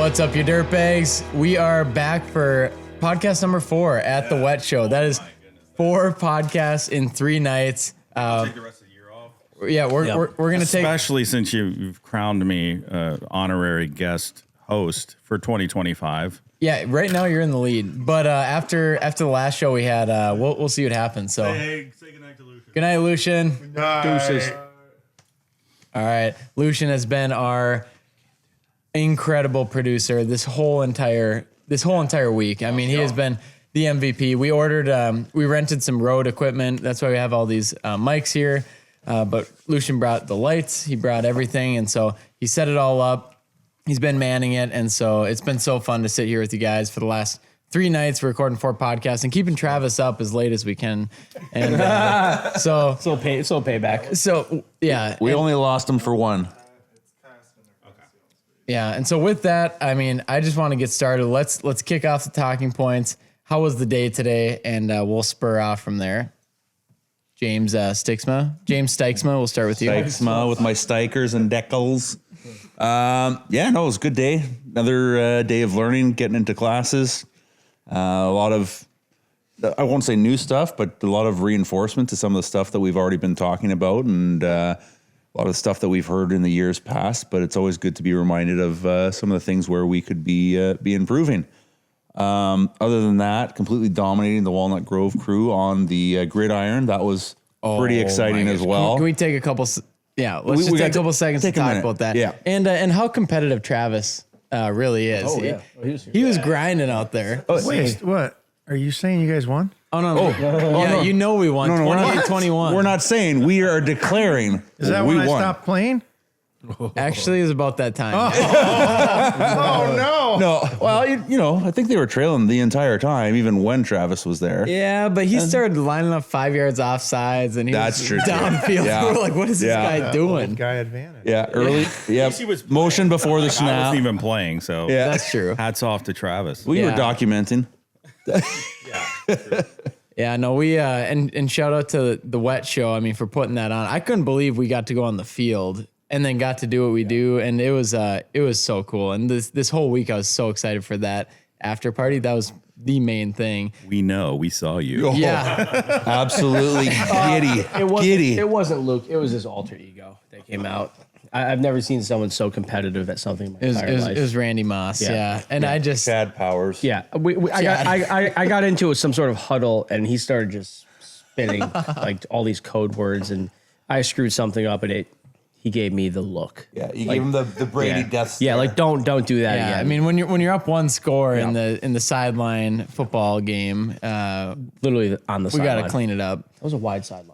What's up, you dirtbags? We are back for podcast number 4 at the WWETT Show. That is 4 podcasts in 3 nights. Take the rest of the year off. Yeah, we're going to take... Especially since you've crowned me honorary guest host for 2025. Yeah, right now you're in the lead. But after the last show we had, we'll see what happens. So, Hey, say goodnight to Lucian. good night, Lucian. Deuces. All right, Lucian has been our incredible producer this whole entire week. I mean, he has been the MVP. We rented some Rode equipment. That's why we have all these mics here. But Lucian brought the lights. He brought everything, and so he set it all up. He's been manning it, and so it's been so fun to sit here with you guys for the last 3 nights. We're recording 4 podcasts and keeping Travis up as late as we can. And so payback. So yeah, we only lost him for 1. Yeah, and so with that, I mean, I just want to get started. Let's kick off the talking points. How was the day today? And we'll spur off from there. James Stixma. We'll start with you. Stixma with my Stikers and Decals. It was a good day. Another day of learning, getting into classes. A lot of, I won't say new stuff, but a lot of reinforcement to some of the stuff that we've already been talking about, and a lot of stuff that we've heard in the years past. But it's always good to be reminded of some of the things where we could be improving. Other than that, completely dominating the Walnut Grove crew on the gridiron. That was pretty exciting as well. Can we take a couple? Yeah, let's just take a couple seconds to talk about that. Yeah, and how competitive Travis really is. Oh, yeah. He was grinding out there. Wait, what? Are you saying you guys won? Oh, no. Yeah, you know we won. 28-21. We're not saying, we are declaring. Is that we when I won. stopped playing? Actually, it was about that time. Oh, no. No, well, you know, I think they were trailing the entire time, even when Travis was there. Yeah, but he started lining up 5 yards off sides, and he That's was true, too. downfield. Yeah. We're like, what is this guy doing? Guy advantage. Yeah, early. Yeah, motion before the I snap. wasn't even playing, so Yeah. That's true. hats off to Travis. We were Yeah. documenting. Yeah, no, we and shout out to the WWETT Show. I mean, for putting that on. I couldn't believe we got to go on the field and then got to do what we do, and it was so cool. And this whole week, I was so excited for that after party. That was the main thing. We know. We saw you. Yeah, Absolutely giddy. It wasn't Luke. It was his alter ego that came out. I've never seen someone so competitive at something in my entire life. it was Randy Moss. Yeah, and I just Chad Powers. Yeah, I got into some sort of huddle, and he started just spinning like all these code words, and I screwed something up, and he gave me the look. Yeah, you gave him the Brady death stare. Yeah, like don't do that yeah. again. I mean, when you're up 1 score in the sideline football game, literally on the we sideline. got to clean it up. That was a wide sideline.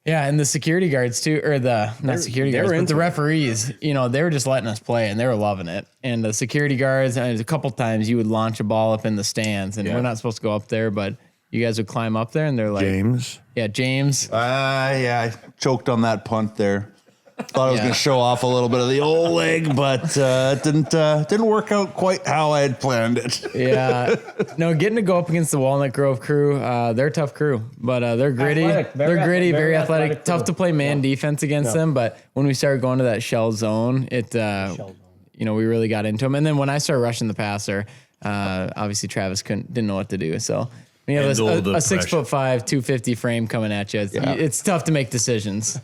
Yeah, and the security guards too, or not security guards, but the referees, you know, they were just letting us play and they were loving it. And the security guards, a couple times you would launch a ball up in the stands, and we're not supposed to go up there, but you guys would climb up there, and they're like, James. Yeah, James. I choked on that punt there. Thought I was going to show off a little bit of the old leg, but it didn't work out quite how I had planned it. Yeah, no, getting to go up against the Walnut Grove crew, they're a tough crew, but they're gritty. Athletic, Very athletic. Tough crew. to play man defense against them, but when we started going to that shell zone, you know, we really got into them. And then when I started rushing the passer, obviously Travis didn't know what to do. So when you have a 6'5", 250 frame coming at you, it's tough to make decisions.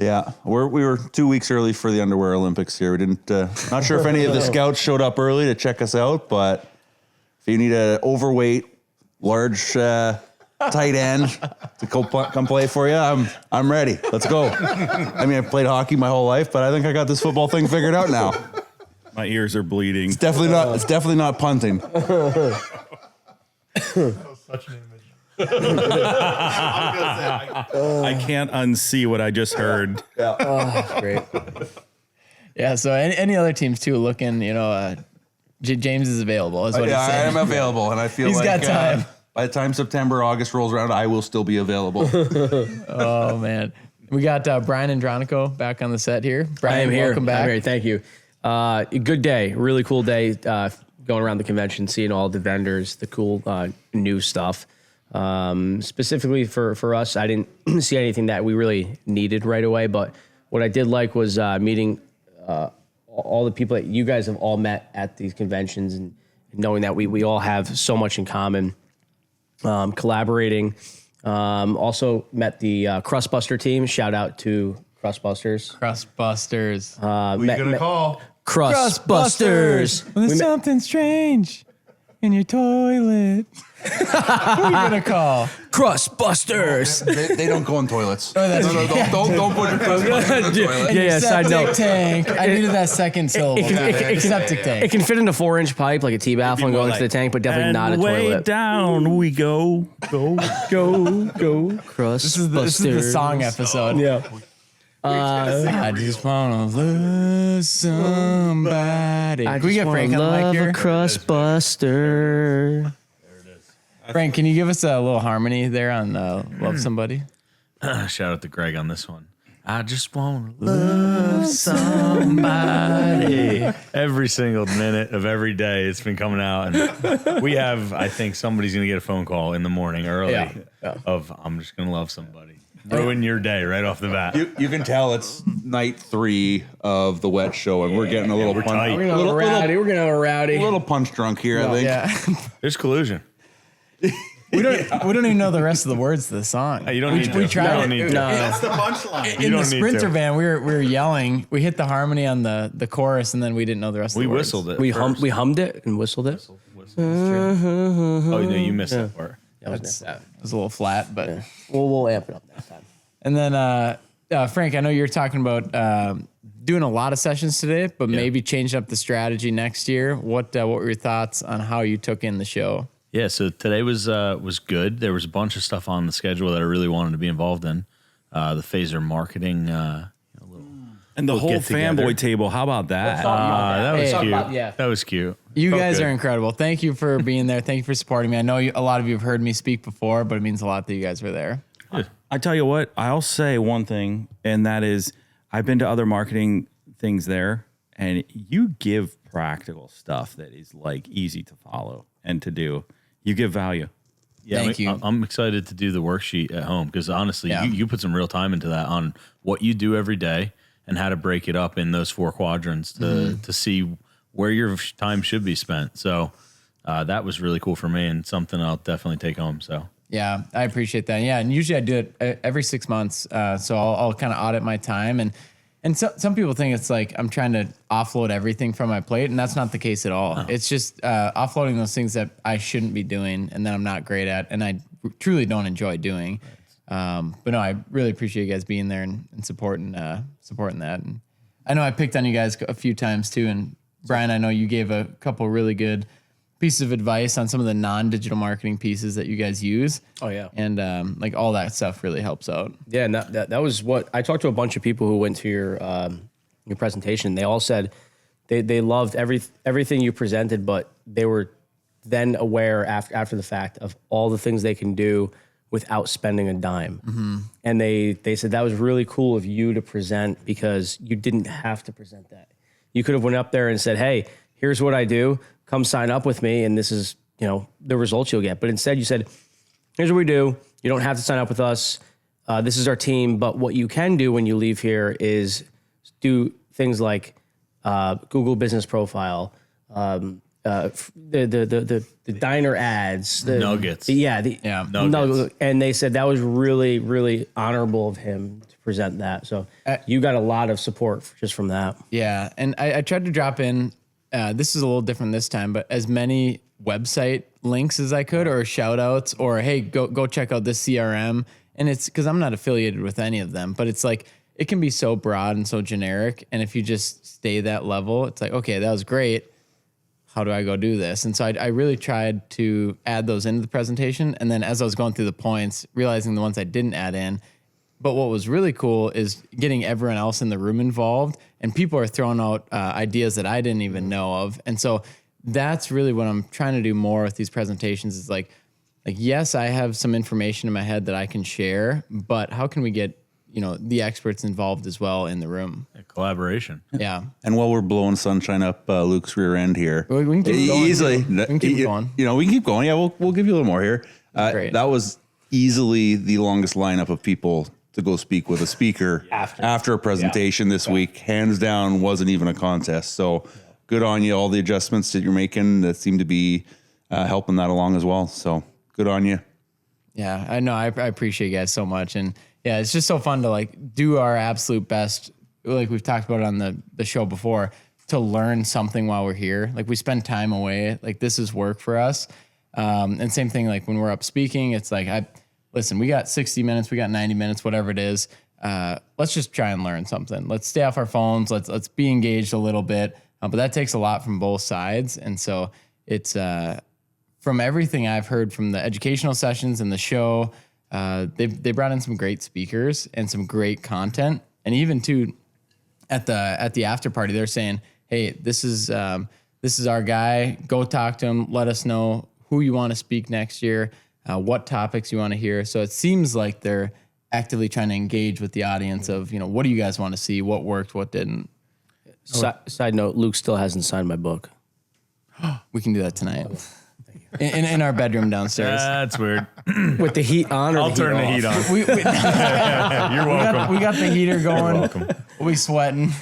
Yeah, we were 2 weeks early for the Underwear Olympics here. We didn't. Not sure if any of the scouts showed up early to check us out, but if you need an overweight, large, tight end to come play for you, I'm ready. Let's go. I mean, I've played hockey my whole life, but I think I got this football thing figured out now. My ears are bleeding. It's definitely not punting. That was such an image. I can't unsee what I just heard. Great. Yeah. So any other teams too looking, you know, James is available. Is what he's saying. I am available, and I feel He's got time. By the time September, August rolls around, I will still be available. Oh man, we got Brian Andronico back on the set here. Brian, I am here. welcome back. I'm here. Thank you. Good day. Really cool day. Going around the convention, seeing all the vendors, the cool new stuff. Specifically for us, I didn't see anything that we really needed right away, but what I did like was meeting all the people that you guys have all met at these conventions, and knowing that we all have so much in common, collaborating. Also met the Crustbuster team. Shout out to Crustbusters. Crustbusters. Who you gonna call? Crustbusters. When there's something strange in your toilet. Who are you gonna call? Crustbusters. They don't go in toilets. Oh, that's Don't put your crust in the toilet. Yeah, side septic note. tank. I needed that second syllable. Septic It tank. can fit in a 4-inch pipe like a T-baffle and go into the tank, but definitely not a way toilet. down we go. Go, Crustbusters. This is the song episode. Yeah. I just wanna love somebody. Can we get Frank on the mic here? Crustbuster. Frank, can you give us a little harmony there on Love Somebody? Shout out to Greg on this one. I just want to love somebody. Every single minute of every day it's been coming out. And we have, I think somebody's going to get a phone call in the morning early of, I'm just going to love somebody. Ruin your day right off the bat. You can tell it's night 3 of the WWETT show, and we're getting a little we're tight. We're gonna have a rowdy. a little punch drunk here, I think. Yeah. There's collusion. we don't even know the rest of the words to the song. You don't need to. We tried You don't it. need to. That's the punchline. In the don't need Sprinter to. van, we were yelling. We hit the harmony on the chorus, and then we didn't know the rest of We the words. whistled it. We first. hummed it and whistled it. Oh, no, you missed that part. It was a little flat, but We'll amp it up next time. and then Frank, I know you're talking about doing a lot of sessions today, but maybe changing up the strategy next year. What were your thoughts on how you took in the show? Yeah, so today was good. There was a bunch of stuff on the schedule that I really wanted to be involved in. The phaser marketing, And the whole get together. fanboy table. How about that? that was Hey. cute. Yeah. That was cute. You Felt guys good. are incredible. Thank you for being there. Thank you for supporting me. I know a lot of you have heard me speak before, but it means a lot that you guys were there. I tell you what, I'll say one thing, and that is I've been to other marketing things there, and you give practical stuff that is like easy to follow and to do. You give value. Yeah, Thank you. I'm excited to do the worksheet at home because honestly, Yeah. you put some real time into that on what you do every day and how to break it up in those 4 quadrants to see where your time should be spent. So that was really cool for me and something I'll definitely take home. So Yeah, I appreciate that. Yeah, and usually I do it every 6 months, so I'll kind of audit my time. And some people think it's like I'm trying to offload everything from my plate, and that's not the case at all. It's just offloading those things that I shouldn't be doing and that I'm not great at, and I truly don't enjoy doing. But no, I really appreciate you guys being there and supporting that. And I know I picked on you guys a few times too. And Brian, I know you gave a couple really good pieces of advice on some of the non-digital marketing pieces that you guys use. Oh, yeah. And like all that stuff really helps out. Yeah, and that was what I talked to a bunch of people who went to your presentation. They all said they loved everything you presented, but they were then aware after the fact of all the things they can do without spending a dime. Mm-hmm. And they said that was really cool of you to present because you didn't have to present that. You could have went up there and said, "Hey, here's what I do. Come sign up with me, and this is the results you'll get." But instead, you said, "Here's what we do. You don't have to sign up with us. This is our team. But what you can do when you leave here is do things like Google Business Profile, the diner ads, the Nuggets. Nuggets. And they said that was really, really honorable of him to present that. So you got a lot of support just from that. Yeah, and I tried to drop in. This is a little different this time, but as many website links as I could, or shout outs, or hey, go check out this CRM. And it's because I'm not affiliated with any of them, but it's like it can be so broad and so generic. And if you just stay that level, it's like, okay, that was great. How do I go do this? And so I really tried to add those into the presentation. And then as I was going through the points, realizing the ones I didn't add in. But what was really cool is getting everyone else in the room involved, and people are throwing out ideas that I didn't even know of. And so that's really what I'm trying to do more with these presentations is like, yes, I have some information in my head that I can share, but how can we get, the experts involved as well in the room? collaboration. Yeah. And while we're blowing sunshine up Luke's rear end here, We can keep going. easily, We can keep going. we can keep going. Yeah, we'll give you a little more here. Great. That was easily the longest lineup of people to go speak with a speaker after a presentation this week. Hands down, wasn't even a contest. So good on you. All the adjustments that you're making that seem to be helping that along as well. So good on you. Yeah, I know. I appreciate you guys so much. And yeah, it's just so fun to like do our absolute best. Like we've talked about on the show before, to learn something while we're here. Like we spend time away. Like this is work for us. And same thing, like when we're up speaking, it's like, listen, we got 60 minutes, we got 90 minutes, whatever it is. Let's just try and learn something. Let's stay off our phones. Let's be engaged a little bit. But that takes a lot from both sides. And so it's, from everything I've heard from the educational sessions and the show, they brought in some great speakers and some great content. And even too, at the after party, they're saying, hey, this is our guy. Go talk to him. Let us know who you want to speak next year, what topics you want to hear. So it seems like they're actively trying to engage with the audience of, what do you guys want to see? What worked? What didn't? Side note, Luke still hasn't signed my book. We can do that tonight. In our bedroom downstairs. That's weird. With the heat on or I'll turn the heat on. You're welcome. We got the heater going. You're welcome. We sweating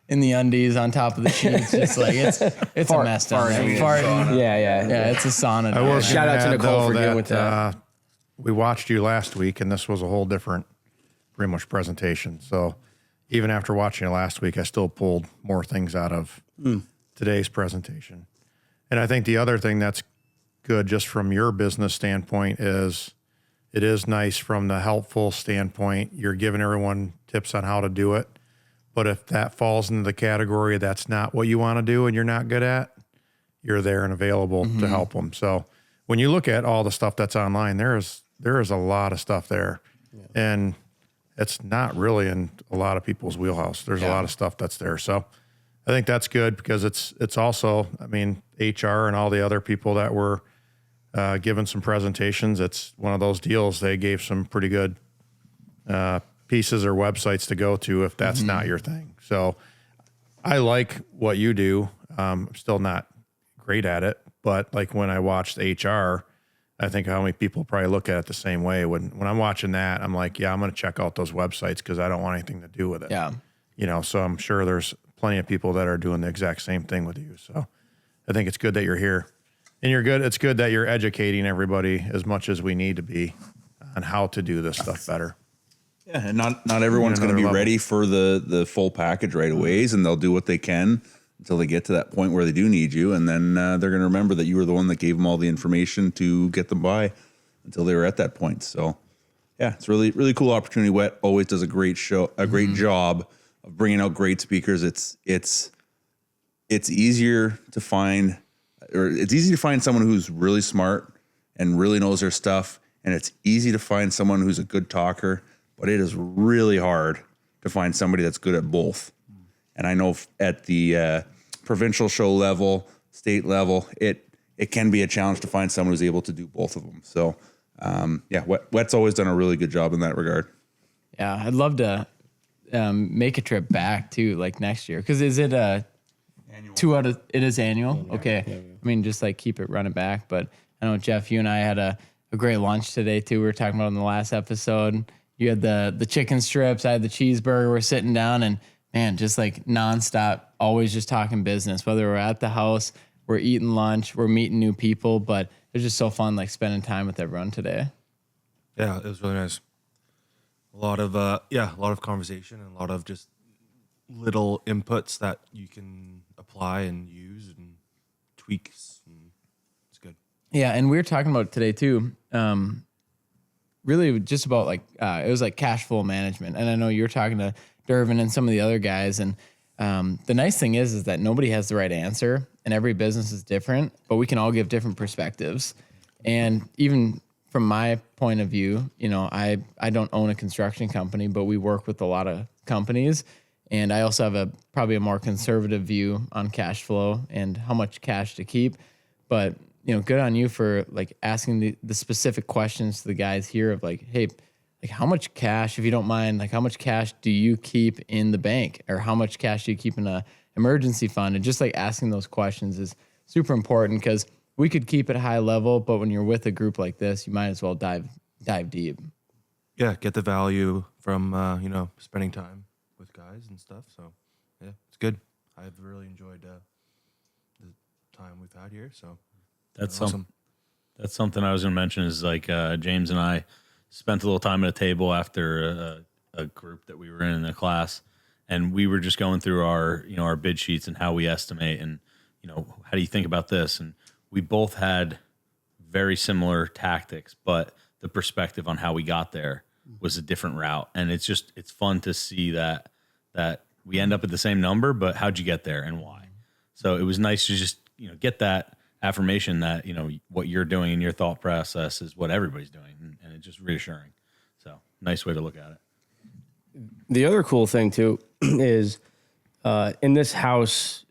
in the undies on top of the sheets. It's like it's a mess down there. Farting. Yeah, It's a sauna. I will Shout out to add, Nicole though, for dealing with that. We watched you last week, and this was a whole different, pretty much presentation. So even after watching it last week, I still pulled more things out of today's presentation. And I think the other thing that's good just from your business standpoint is it is nice from the helpful standpoint. You're giving everyone tips on how to do it. But if that falls into the category that's not what you want to do and you're not good at, you're there and available to help them. So when you look at all the stuff that's online, there is a lot of stuff there. Yeah. And it's not really in a lot of people's wheelhouse. There's a lot of stuff that's there. So I think that's good because it's also, I mean, HR and all the other people that were given some presentations, it's one of those deals. They gave some pretty good pieces or websites to go to if that's not your thing. So I like what you do. I'm still not great at it, but like when I watched HR, I think how many people probably look at it the same way. When I'm watching that, I'm like, yeah, I'm going to check out those websites because I don't want anything to do with it. Yeah. So I'm sure there's plenty of people that are doing the exact same thing with you. So I think it's good that you're here. And you're good. It's good that you're educating everybody as much as we need to be on how to do this stuff better. Yeah, and not everyone's going to be ready for the full package right away, and they'll do what they can until they get to that point where they do need you, and then they're going to remember that you were the one that gave them all the information to get them by until they were at that point. So, yeah, it's really really cool opportunity. WWETT always does a great job of bringing out great speakers. It's easier to find, or it's easy to find someone who's really smart and really knows their stuff, and it's easy to find someone who's a good talker. But it is really hard to find somebody that's good at both. And I know at the provincial show level, state level, it can be a challenge to find someone who's able to do both of them. So, WWETT's always done a really good job in that regard. Yeah, I'd love to make a trip back too, like next year. Because is it annual? It is annual? Yeah. Okay. Yeah. I mean, just like keep it running back. But I know, Jeff, you and I had a great lunch today too. We were talking about in the last episode. You had the chicken strips. I had the cheeseburger. We're sitting down and, man, just like nonstop, always just talking business. Whether we're at the house, we're eating lunch, we're meeting new people. But it was just so fun, like spending time with everyone today. Yeah, it was really nice. A lot of conversation and a lot of just little inputs that you can apply and use and tweaks. And it's good. Yeah, and we were talking about it today too. Really just about like, it was like cash flow management. And I know you're talking to Dervin and some of the other guys. And the nice thing is that nobody has the right answer and every business is different, but we can all give different perspectives. And even from my point of view, I don't own a construction company, but we work with a lot of companies. And I also have probably a more conservative view on cash flow and how much cash to keep. But good on you for like asking the specific questions to the guys here of like, hey, like how much cash, if you don't mind, like how much cash do you keep in the bank or how much cash do you keep in a emergency fund? And just like asking those questions is super important because we could keep it high level, but when you're with a group like this, you might as well dive deep. get the value from spending time with guys and stuff. So yeah, it's good. I've really enjoyed the time we've had here. So That's awesome. That's something I was going to mention is like James and I spent a little time at a table after a group that we were in the class, and we were just going through our bid sheets and how we estimate and how do you think about this, and we both had very similar tactics, but the perspective on how we got there was a different route, and it's fun to see that we end up at the same number, but how'd you get there and why? So it was nice to just get that affirmation that what you're doing in your thought process is what everybody's doing, and it's just reassuring. So nice way to look at it. The other cool thing too is in this house,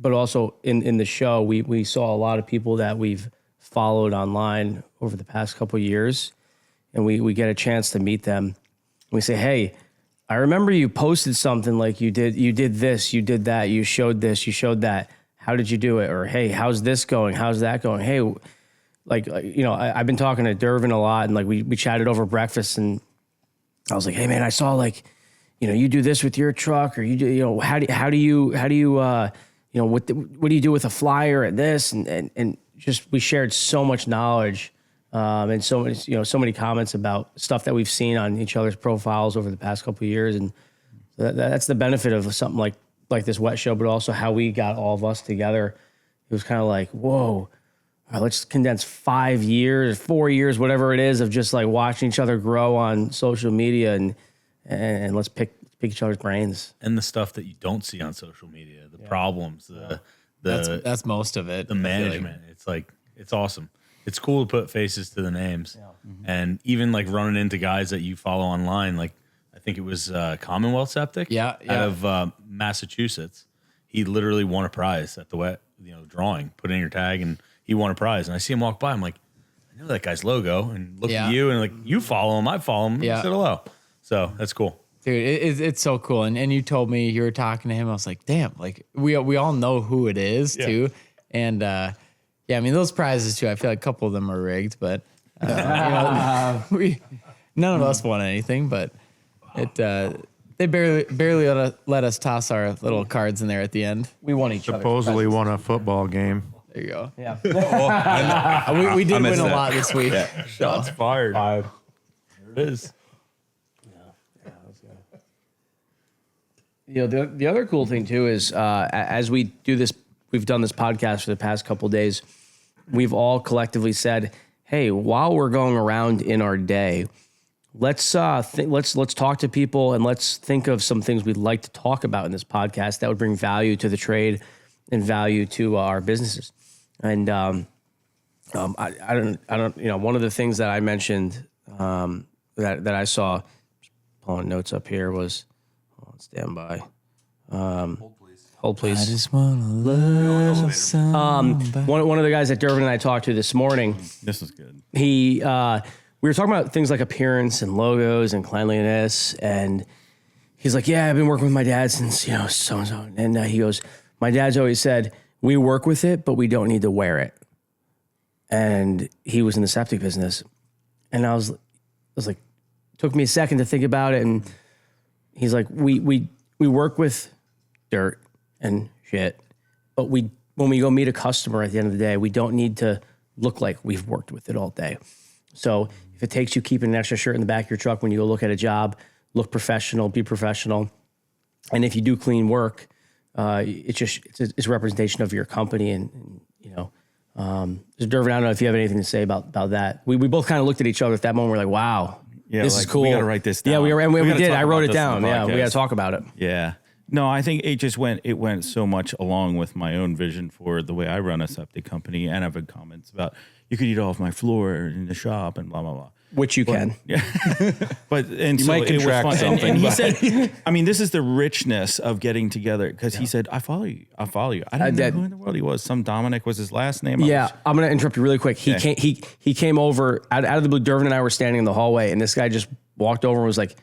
but also in the show, we saw a lot of people that we've followed online over the past couple of years, and we get a chance to meet them. We say, hey, I remember you posted something like you did this, you did that, you showed this, you showed that. How did you do it? Or, hey, how's this going? How's that going? Hey, I've been talking to Dervin a lot, and like we chatted over breakfast, and I was like, hey man, I saw you do this with your truck, or you do, how do you what do you do with a flyer and this, and just we shared so much knowledge, and so many comments about stuff that we've seen on each other's profiles over the past couple of years, and that's the benefit of something like this WWETT show, but also how we got all of us together. It was kind of like, whoa, all right, let's condense 5 years, 4 years, whatever it is, of just like watching each other grow on social media, and let's pick each other's brains. And the stuff that you don't see on social media, the problems, That's most of it. the management. It's awesome. It's cool to put faces to the names. Yeah. And even like running into guys that you follow online, like I think it was Commonwealth Septic out of Massachusetts. He literally won a prize at the WWETT drawing. Put in your tag, and he won a prize. And I see him walk by. I'm like, I know that guy's logo, and look at you, and like you follow him, I follow him. Yeah. Said hello. So that's cool. Dude, it's so cool. And you told me you were talking to him. I was like, damn, like we all know who it is too. And I mean, those prizes too, I feel like a couple of them are rigged, but none of us won anything, but they barely let us toss our little cards in there at the end. We won each other. Supposedly won a football game. There you go. Yeah. We did win a that. lot this week. Shots fired. There it is. The other cool thing too is as we do this, we've done this podcast for the past couple of days. We've all collectively said, "Hey, while we're going around in our day, let's talk to people, and let's think of some things we'd like to talk about in this podcast that would bring value to the trade and value to our businesses." And I don't. One of the things that I mentioned that I saw, just pulling notes up here, was. Stand by. Hold, please. I just want to love somebody. One of the guys that Dervin and I talked to this morning, This is good. we were talking about things like appearance and logos and cleanliness, and he's like, "Yeah, I've been working with my dad since so and so," and he goes, "My dad's always said we work with it, but we don't need to wear it." And he was in the septic business, and I was like, took me a second to think about it, and he's like, we work with dirt and shit, but when we go meet a customer at the end of the day, we don't need to look like we've worked with it all day. So if it takes you keeping an extra shirt in the back of your truck when you go look at a job, look professional, be professional. And if you do clean work, it's a representation of your company. And Dervin, I don't know if you have anything to say about that. We both kind of looked at each other at that moment. We're like, wow. Yeah, this is cool. We got to write this down. Yeah, we gotta did. talk I about wrote it this down. on the Yeah, we got to podcast. talk about it. Yeah. No, I think it went so much along with my own vision for the way I run a septic company, and I've had comments about you could eat off my floor in the shop and blah blah blah. Which you can. Yeah. You might contract fun. something, And he but- said, I mean, this is the richness of getting together, because he said, I follow you. I didn't know who in the world he was. Some Dominic was his last name. Yeah, I'm gonna interrupt you really quick. He came over out of the blue. Dervin and I were standing in the hallway, and this guy just walked over and was like,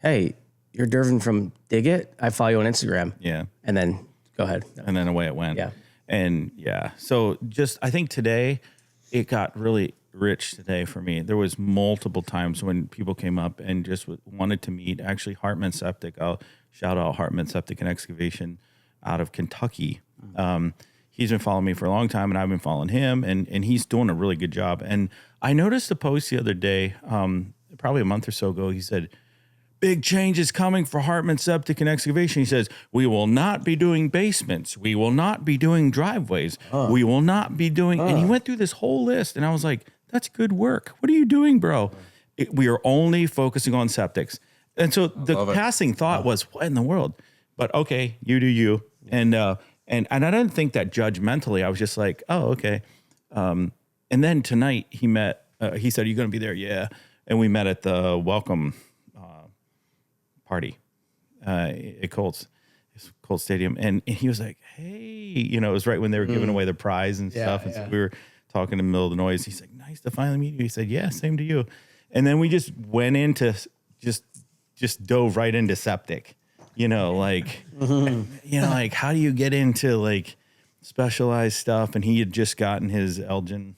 "Hey, you're Dervin from Dig It? I follow you on Instagram." Yeah. And then go ahead. And then away it went. Yeah. And yeah. So just, I think today it got really, rich today for me. There was multiple times when people came up and just wanted to meet. Actually, Hartman Septic. I'll shout out Hartman Septic and Excavation out of Kentucky. He's been following me for a long time, and I've been following him, and he's doing a really good job. And I noticed a post the other day, probably a month or so ago. He said, "Big change is coming for Hartman Septic and Excavation." He says, "We will not be doing basements. We will not be doing driveways. We will not be doing," and he went through this whole list. And I was like, that's good work. What are you doing, bro? We are only focusing on septics. And so the passing thought was, what in the world? But okay, you do you. And I didn't think that judgmentally. I was just like, oh, okay. And then tonight he said, "Are you going to be there?" Yeah. And we met at the welcome party at Colts Stadium. And he was like, "Hey," it was right when they were giving away the prize and stuff. And so we were talking in the middle of the noise. He's like, "Nice to finally meet you." He said, "Yeah, same to you." And then we just went into just dove right into septic, like how do you get into like specialized stuff? And he had just gotten his Elgin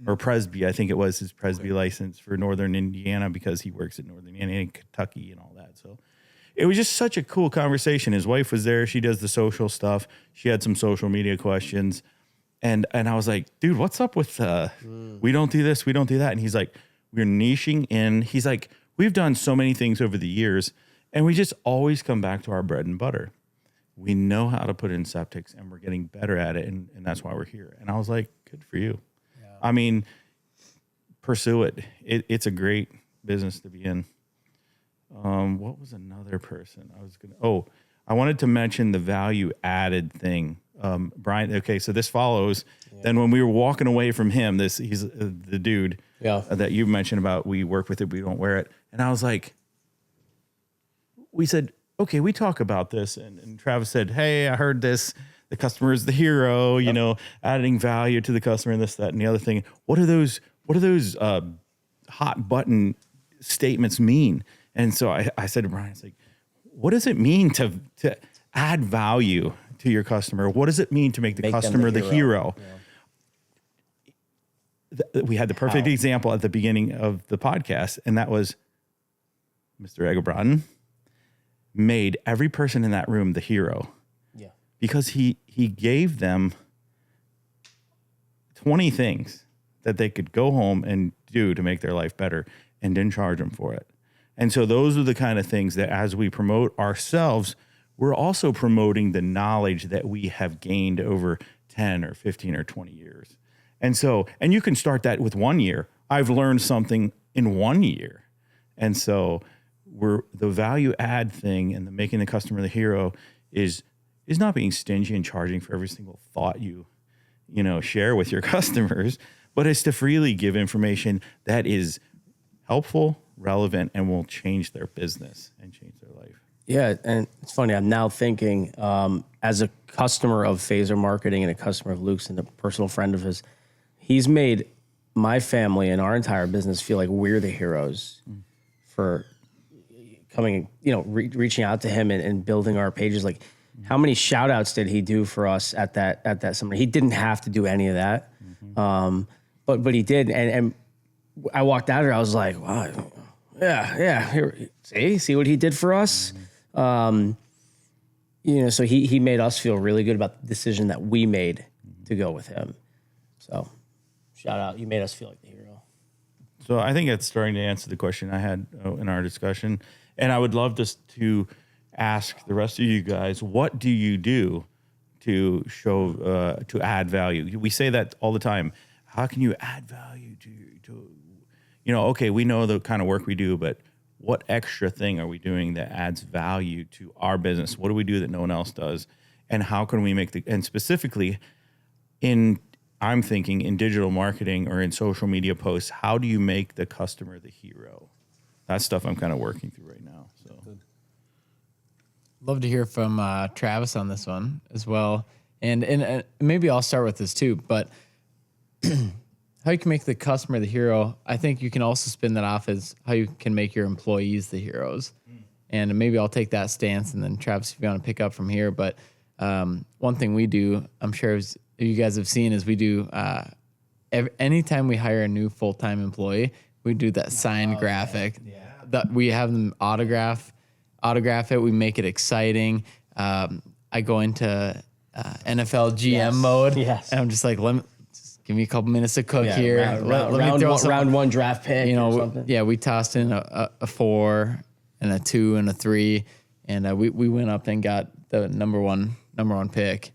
or Presby, I think it was his Presby license for Northern Indiana, because he works at Northern Indiana and Kentucky and all that. So it was just such a cool conversation. His wife was there. She does the social stuff. She had some social media questions. And I was like, "Dude, what's up with we don't do this, we don't do that?" And he's like, "We're niching in." He's like, "We've done so many things over the years, and we just always come back to our bread and butter. We know how to put in septics, and we're getting better at it, and that's why we're here." And I was like, good for you. Yeah. I mean, pursue it. It's a great business to be in. What was another person I wanted to mention the value added thing. Brian, okay, so this follows. Then when we were walking away from him, he's the dude that you mentioned about, we work with it, we don't wear it. And I was like, we said, okay, we talk about this. And Travis said, "Hey, I heard this. The customer is the hero, adding value to the customer and this, that, and the other thing. What do those hot button statements mean?" And so I said to Brian, it's like, what does it mean to add value to your customer? What does it mean to make the customer the hero? Yeah. We had the perfect example at the beginning of the podcast, and that was Mr. Egerbrotten made every person in that room the hero. Yeah. Because he gave them 20 things that they could go home and do to make their life better, and didn't charge them for it. And so those are the kind of things that as we promote ourselves, we're also promoting the knowledge that we have gained over 10 or 15 or 20 years. And so, and you can start that with 1 year. I've learned something in 1 year. And so the value add thing and the making the customer the hero is not being stingy and charging for every single thought you share with your customers, but it's to freely give information that is helpful, relevant, and will change their business and change their life. Yeah, and it's funny. I'm now thinking, as a customer of Phaser Marketing and a customer of Luke's and a personal friend of his, he's made my family and our entire business feel like we're the heroes for coming, reaching out to him and building our pages. Like, how many shout outs did he do for us at that summer? He didn't have to do any of that, but he did. And I walked out of there, I was like, wow, yeah. Here, see what he did for us. So he made us feel really good about the decision that we made to go with him. So shout out, you made us feel like the hero. So I think it's starting to answer the question I had in our discussion. And I would love to ask the rest of you guys, what do you do to show, to add value? We say that all the time. How can you add value to okay, we know the kind of work we do, but what extra thing are we doing that adds value to our business? What do we do that no one else does? And how can we and specifically I'm thinking in digital marketing or in social media posts, how do you make the customer the hero? That's stuff I'm kind of working through right now. So, love to hear from Travis on this one as well, and maybe I'll start with this too. But how you can make the customer the hero, I think you can also spin that off as how you can make your employees the heroes. And maybe I'll take that stance, and then Travis, if you want to pick up from here. But one thing we do, I'm sure you guys have seen, is we do anytime we hire a new full-time employee, we do that signed graphic. That we have them autograph it. We make it exciting. I go into NFL GM mode, and I'm just like, just give me a couple minutes to cook here. Let me throw round one draft pick. You or know, something. we tossed in a 4 and a 2 and a 3, and we went up and got the number one pick.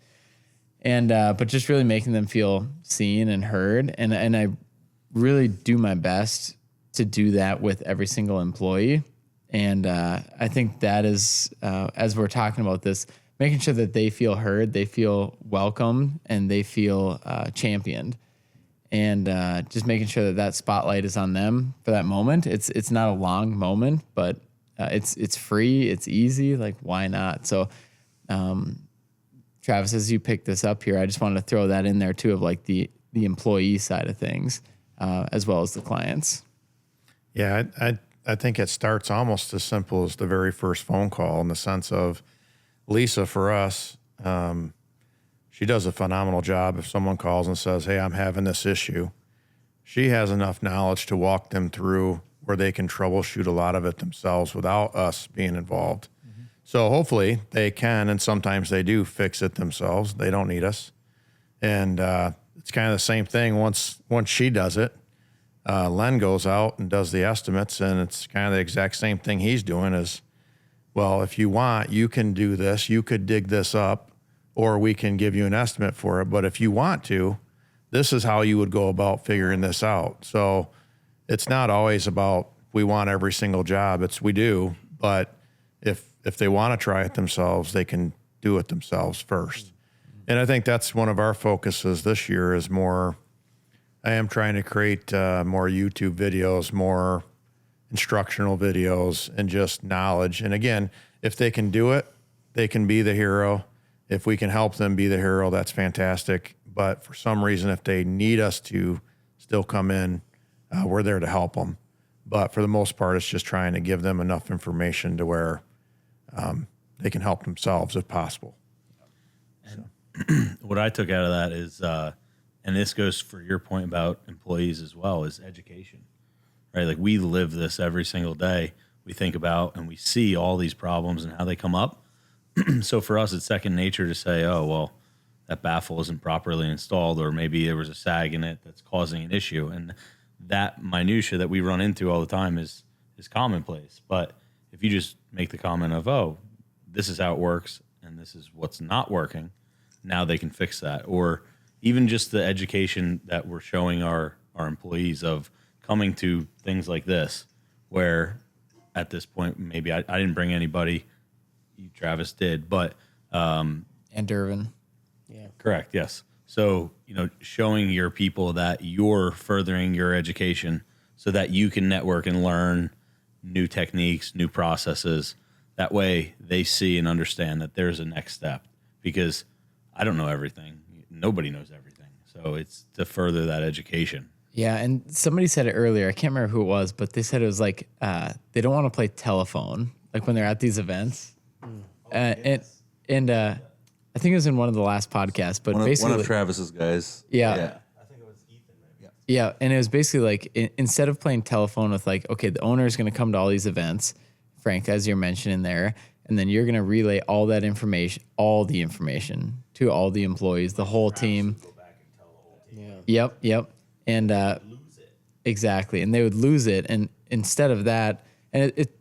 And but just really making them feel seen and heard, and I really do my best to do that with every single employee. And I think that is, as we're talking about this, making sure that they feel heard, they feel welcome, and they feel championed. And just making sure that spotlight is on them for that moment. It's not a long moment, but it's free, it's easy. Like, why not? So, Travis, as you pick this up here, I just wanted to throw that in there too, of like the employee side of things, as well as the clients. Yeah, I think it starts almost as simple as the very first phone call, in the sense of Lisa, for us, she does a phenomenal job. If someone calls and says, hey, I'm having this issue, she has enough knowledge to walk them through where they can troubleshoot a lot of it themselves without us being involved. Mm-hmm. So hopefully they can, and sometimes they do, fix it themselves. They don't need us. And it's kind of the same thing once she does it. Len goes out and does the estimates, and it's kind of the exact same thing he's doing is, well, if you want, you can do this. You could dig this up, or we can give you an estimate for it. But if you want to, this is how you would go about figuring this out. So it's not always about we want every single job. It's we do, but if they want to try it themselves, they can do it themselves first. And I think that's one of our focuses this year is more, I am trying to create more YouTube videos, more instructional videos, and just knowledge. And again, if they can do it, they can be the hero. If we can help them be the hero, that's fantastic. But for some reason, if they need us to still come in, we're there to help them. But for the most part, it's just trying to give them enough information to where they can help themselves if possible. What I took out of that is, and this goes for your point about employees as well, is education, right? Like we live this every single day. We think about and we see all these problems and how they come up. So for us, it's second nature to say, oh, well, that baffle isn't properly installed, or maybe there was a sag in it that's causing an issue. And that minutia that we run into all the time is commonplace. But if you just make the comment of, oh, this is how it works and this is what's not working, now they can fix that. Or even just the education that we're showing our employees of coming to things like this, where at this point, maybe I didn't bring anybody, you, Travis, did, but And Dervin. Yeah. correct, yes. So, showing your people that you're furthering your education so that you can network and learn new techniques, new processes. That way they see and understand that there's a next step, because I don't know everything. Nobody knows everything. So it's to further that education. Yeah, and somebody said it earlier. I can't remember who it was, but they said it was like they don't want to play telephone like when they're at these events. And I think it was in one of the last podcasts, but basically one of Travis's guys. Yeah, and it was basically like instead of playing telephone with like, okay, the owner is going to come to all these events, Frank, as you're mentioning there, and then you're going to relay all the information to all the employees, the whole team. Yep. And exactly. And they would lose it. And instead of that, and it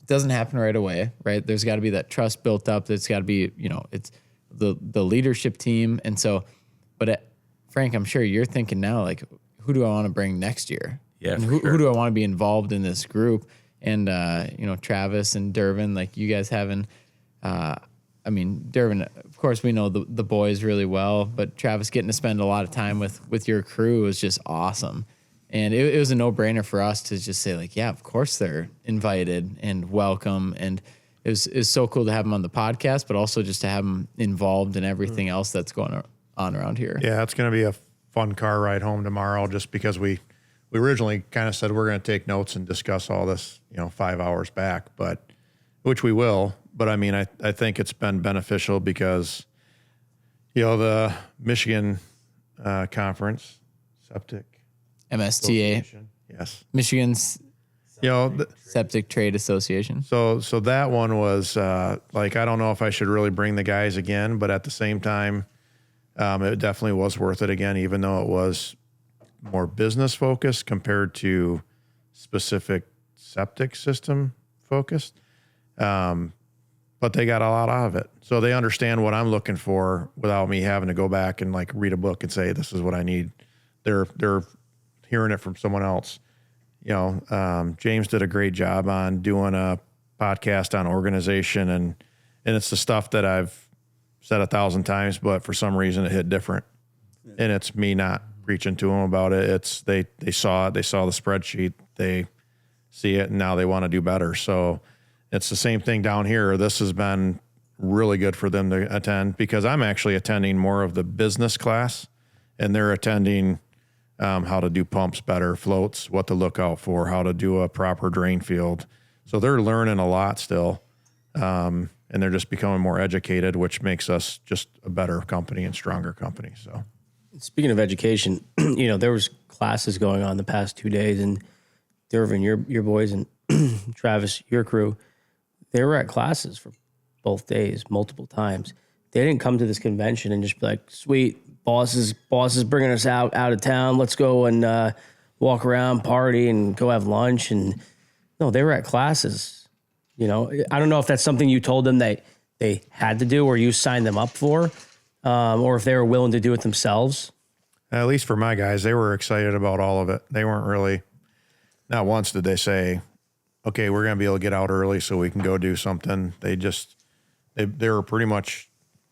doesn't happen right away, right? There's got to be that trust built up. There's got to be, it's the leadership team. And so, but Frank, I'm sure you're thinking now, like, who do I want to bring next year? Yeah. And who do I want to be involved in this group? And, Travis and Dervin, like you guys having, Dervin, of course, we know the boys really well, but Travis getting to spend a lot of time with your crew was just awesome. And it was a no-brainer for us to just say, like, yeah, of course they're invited and welcome. And it was so cool to have them on the podcast, but also just to have them involved in everything else that's going on around here. Yeah, it's going to be a fun car ride home tomorrow, just because we originally kind of said we're going to take notes and discuss all this, 5 hours back, but which we will. But I think it's been beneficial because, the Michigan conference, Septic MSTA, Association. Yes. Michigan's Septic Trade Association. So that one was like, I don't know if I should really bring the guys again, but at the same time, it definitely was worth it again, even though it was more business focused compared to specific septic system focused. But they got a lot out of it. So they understand what I'm looking for without me having to go back and like read a book and say, this is what I need. They're hearing it from someone else. You know, James did a great job on doing a podcast on organization, and it's the stuff that I've said 1,000 times, but for some reason it hit different. And it's me not preaching to them about it. It's they saw it, they saw the spreadsheet, they see it, and now they want to do better. So it's the same thing down here. This has been really good for them to attend, because I'm actually attending more of the business class, and they're attending how to do pumps better, floats, what to look out for, how to do a proper drain field. So they're learning a lot still, and they're just becoming more educated, which makes us just a better company and stronger company. So Speaking of education, you know, there was classes going on the past 2 days, and Dervin, your boys, and Travis, your crew, they were at classes for both days, multiple times. They didn't come to this convention and just be like, sweet, boss is bringing us out of town. Let's go and walk around, party, and go have lunch. And no, they were at classes. You know, I don't know if that's something you told them they had to do or you signed them up for, or if they were willing to do it themselves. at least for my guys, they were excited about all of it. They weren't really, not once did they say, okay, we're going to be able to get out early so we can go do something. They were pretty much,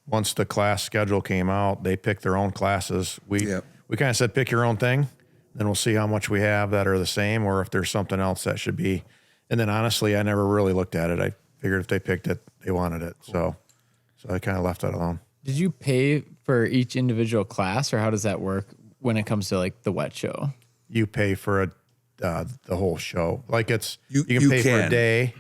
once the class schedule came out, they picked their own classes. We kind of said, pick your own thing, then we'll see how much we have that are the same, or if there's something else that should be. And then honestly, I never really looked at it. I figured if they picked it, they wanted it. Cool. So I kind of left that alone. Did you pay for each individual class, or how does that work when it comes to like the WWETT show? You pay for the whole show. Like it's, you can pay for a day,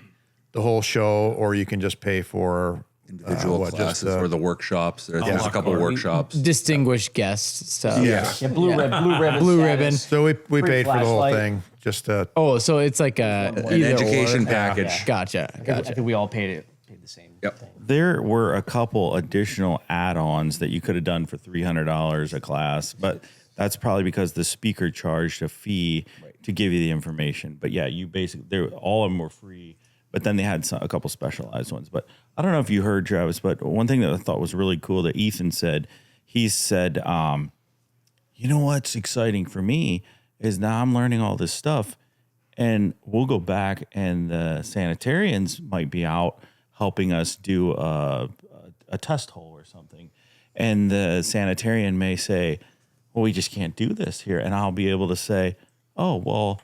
the whole show, or you can just pay for individual classes or the workshops. There's a couple of workshops. Distinguished guest stuff. Yeah. Blue ribbon. Blue ribbon. So we paid for the whole flashlight. thing. Just Oh, so it's like An education package. Yeah. Gotcha. I think we all paid the same thing. There were a couple additional add-ons that you could have done for $300 a class, but that's probably because the speaker charged a fee to give you the information. But yeah, you basically, all of them were free, but then they had a couple specialized ones. But I don't know if you heard, Travis, but one thing that I thought was really cool that Ethan said, he said, you know what's exciting for me is now I'm learning all this stuff, and we'll go back and the sanitarians might be out helping us do a test hole or something. And the sanitarian may say, well, we just can't do this here. And I'll be able to say, oh, well,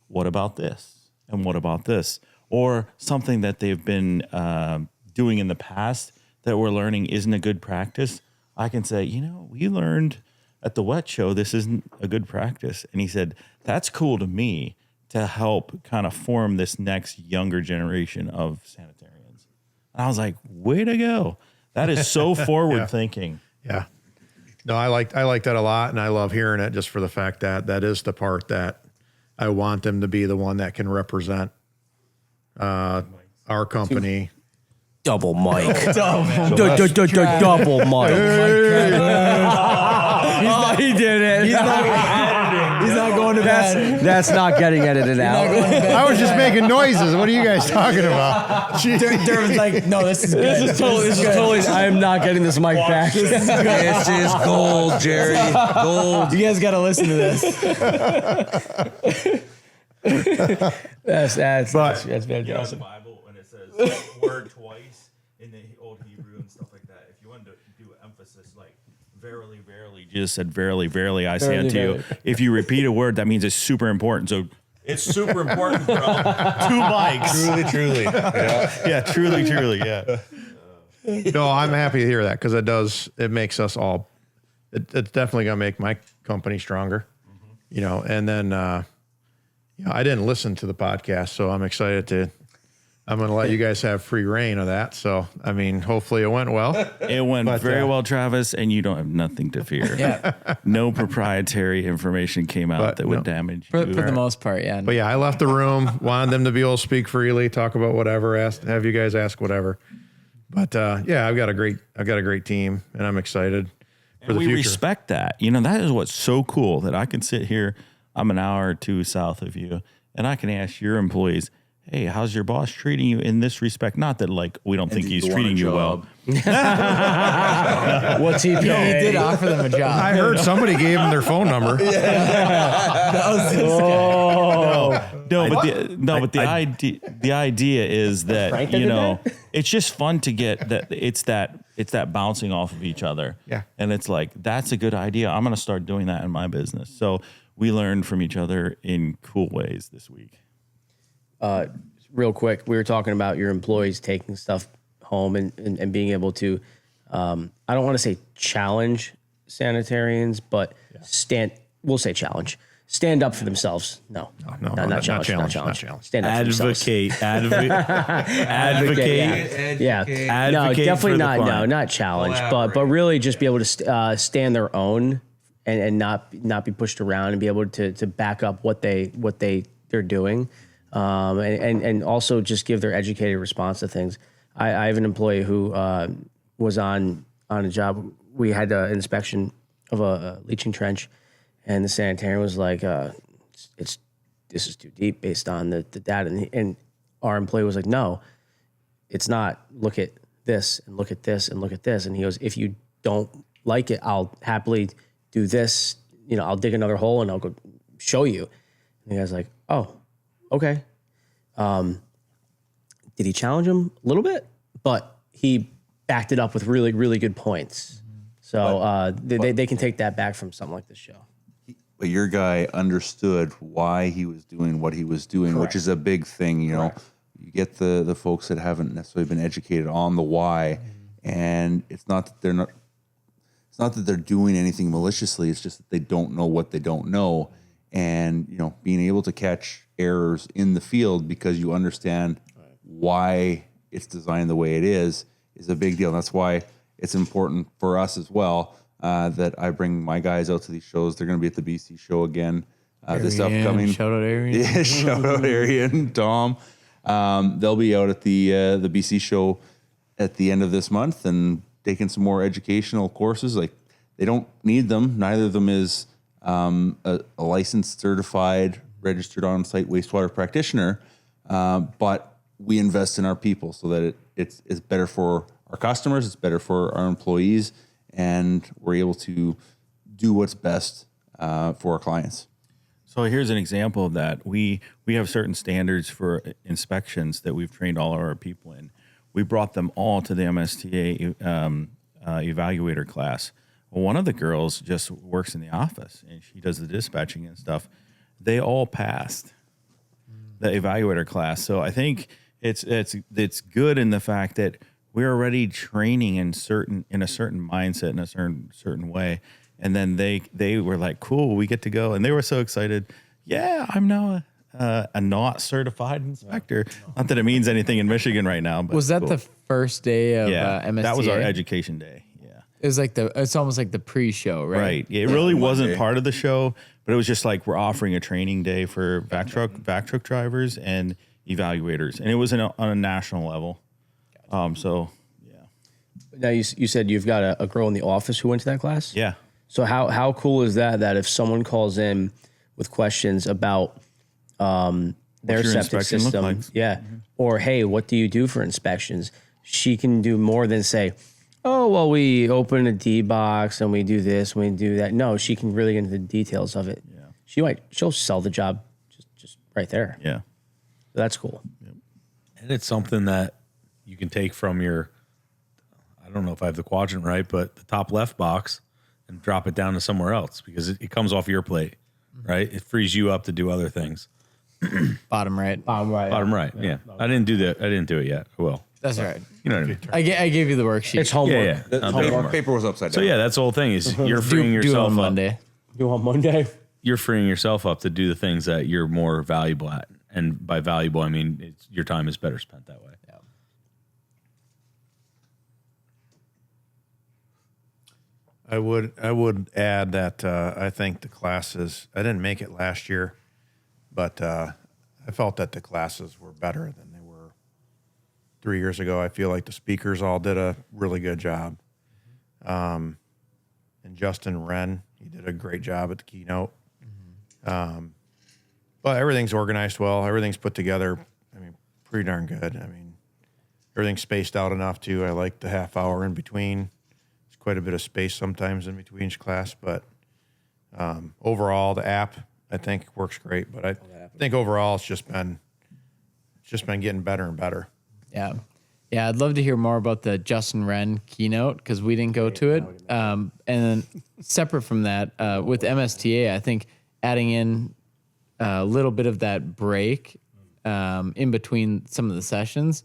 what about this? And what about this? Or something that they've been doing in the past that we're learning isn't a good practice. I can say, we learned at the WWETT show, this isn't a good practice. And he said, that's cool to me to help kind of form this next younger generation of sanitarians. And I was like, way to go. That is so forward thinking. Yeah. No, I like that a lot, and I love hearing it just for the fact that that is the part that I want them to be the one that can represent our company. Double mic. Double mic. He did it. He's not going to bed. That's not getting edited out. I was just making noises. What are you guys talking about? Dervin's like, no, this is good. This is totally. I am not getting this mic back. This is gold, Jerry. Gold. You guys got to listen to this. That's fantastic. The Bible, when it says word twice in the old Hebrew and stuff like that, if you wanted to do emphasis, like verily, verily, Jesus said, verily, verily, I say unto you. If you repeat a word, that means it's super important. So it's super important, bro. 2 mics. Truly. Yeah, truly, yeah. No, I'm happy to hear that, because it makes us all, it's definitely going to make my company stronger, and then, I didn't listen to the podcast, so I'm excited to I'm going to let you guys have free reign of that. So, I mean, hopefully it went well. It went very well, Travis, and you don't have nothing to fear. Yeah. No proprietary information came out that would damage For you. the most part, yeah. But yeah, I left the room, wanted them to be able to speak freely, talk about whatever, have you guys ask whatever. But yeah, I've got a great team, and I'm excited for the we future. respect that. You know, that is what's so cool that I can sit here. I'm an hour or two south of you, and I can ask your employees, hey, how's your boss treating you in this respect? Not that like we don't think he's treating you well. What's he Yeah, paying? he did offer them a job. I heard somebody gave them their phone number. That was this guy. But the idea is that Frank did you know it's just fun to get that it's that bouncing off of each other. Yeah. And it's like that's a good idea. I'm going to start doing that in my business. So we learned from each other in cool ways this week. Real quick, we were talking about your employees taking stuff home and being able to, I don't want to say challenge sanitarians, but we'll say challenge. Stand up for themselves. No, not challenge. Stand up for themselves. Advocate. Yeah. No, Advocate definitely for the not. No, client. not challenge, but really just be able to stand their own and not be pushed around and be able to back up what they're doing. And also just give their educated response to things. I have an employee who was on a job. We had an inspection of a leaching trench, and the sanitarian was like, this is too deep based on the data. And our employee was like, no, it's not. Look at this and look at this and look at this. And he goes, if you don't like it, I'll happily do this. You know, I'll dig another hole and I'll go show you. And the guy's like, oh, okay. Did he challenge him a little bit? But he backed it up with really, really good points. So they can take that back from something like this show. But your guy understood why he was doing what he was doing, which is a big thing. You know, you get the folks that haven't necessarily been educated on the why, and it's not that they're doing anything maliciously. It's just that they don't know what they don't know, and you know, being able to catch errors in the field because you understand why it's designed the way it is a big deal. And that's why it's important for us as well. That I bring my guys out to these shows. They're going to be at the BC show again this upcoming. Shout out Arian. Yeah, shout out Arian, Tom. They'll be out at the BC show at the end of this month and taking some more educational courses. Like they don't need them. Neither of them is a licensed, certified, registered on-site wastewater practitioner. But we invest in our people so that it's better for our customers. It's better for our employees. And we're able to do what's best for our clients. So here's an example of that. We have certain standards for inspections that we've trained all of our people in. We brought them all to the MSTA evaluator class. Well, one of the girls just works in the office and she does the dispatching and stuff. They all passed the evaluator class. So I think it's good in the fact that we're already training in a certain mindset in a certain way. And then they were like, cool, we get to go. And they were so excited. Yeah, I'm now a not certified inspector. Not that it means anything in Michigan right now. But Was that cool. the first day of MSTA? That was our education day. Yeah. It was like it's almost like the pre-show, right? Right. It really wasn't part of the show, but it was just like we're offering a training day for vac truck drivers and evaluators. And it was on a national level. So, yeah. Now you said you've got a girl in the office who went to that class? Yeah. So how cool is that if someone calls in with questions about their your septic inspection look system, like? yeah, or hey, what do you do for inspections? She can do more than say, oh, well, we open a D box and we do this, we do that. No, she can really get into the details of it. Yeah. She'll sell the job just right there. Yeah. That's cool. And it's something that you can take from your, I don't know if I have the quadrant right, but the top left box and drop it down to somewhere else because it comes off your plate, right? It frees you up to do other things. Bottom right. Bottom right. Yeah. I didn't do that. I didn't do it yet. I will. That's all right. You know what I mean? I gave you the worksheet. It's homework. Yeah. The paper was upside down. So yeah, that's the whole thing is you're freeing do it yourself on up. Monday. You on Monday? You're freeing yourself up to do the things that you're more valuable at. And by valuable, I mean your time is better spent that way. Yeah. I would add that I think the classes, I didn't make it last year, but I felt that the classes were better than they were 3 years ago. I feel like the speakers all did a really good job. And Justin Wren, he did a great job at the keynote. But everything's organized well. Everything's put together, I mean, pretty darn good. I mean, everything's spaced out enough, too. I like the half hour in between. There's quite a bit of space sometimes in between each class. But overall, the app, I think, works great. But I think overall it's just been getting better and better. Yeah. Yeah, I'd love to hear more about the Justin Wren keynote because we didn't go to it. And then separate from that, with MSTA, I think adding in a little bit of that break in between some of the sessions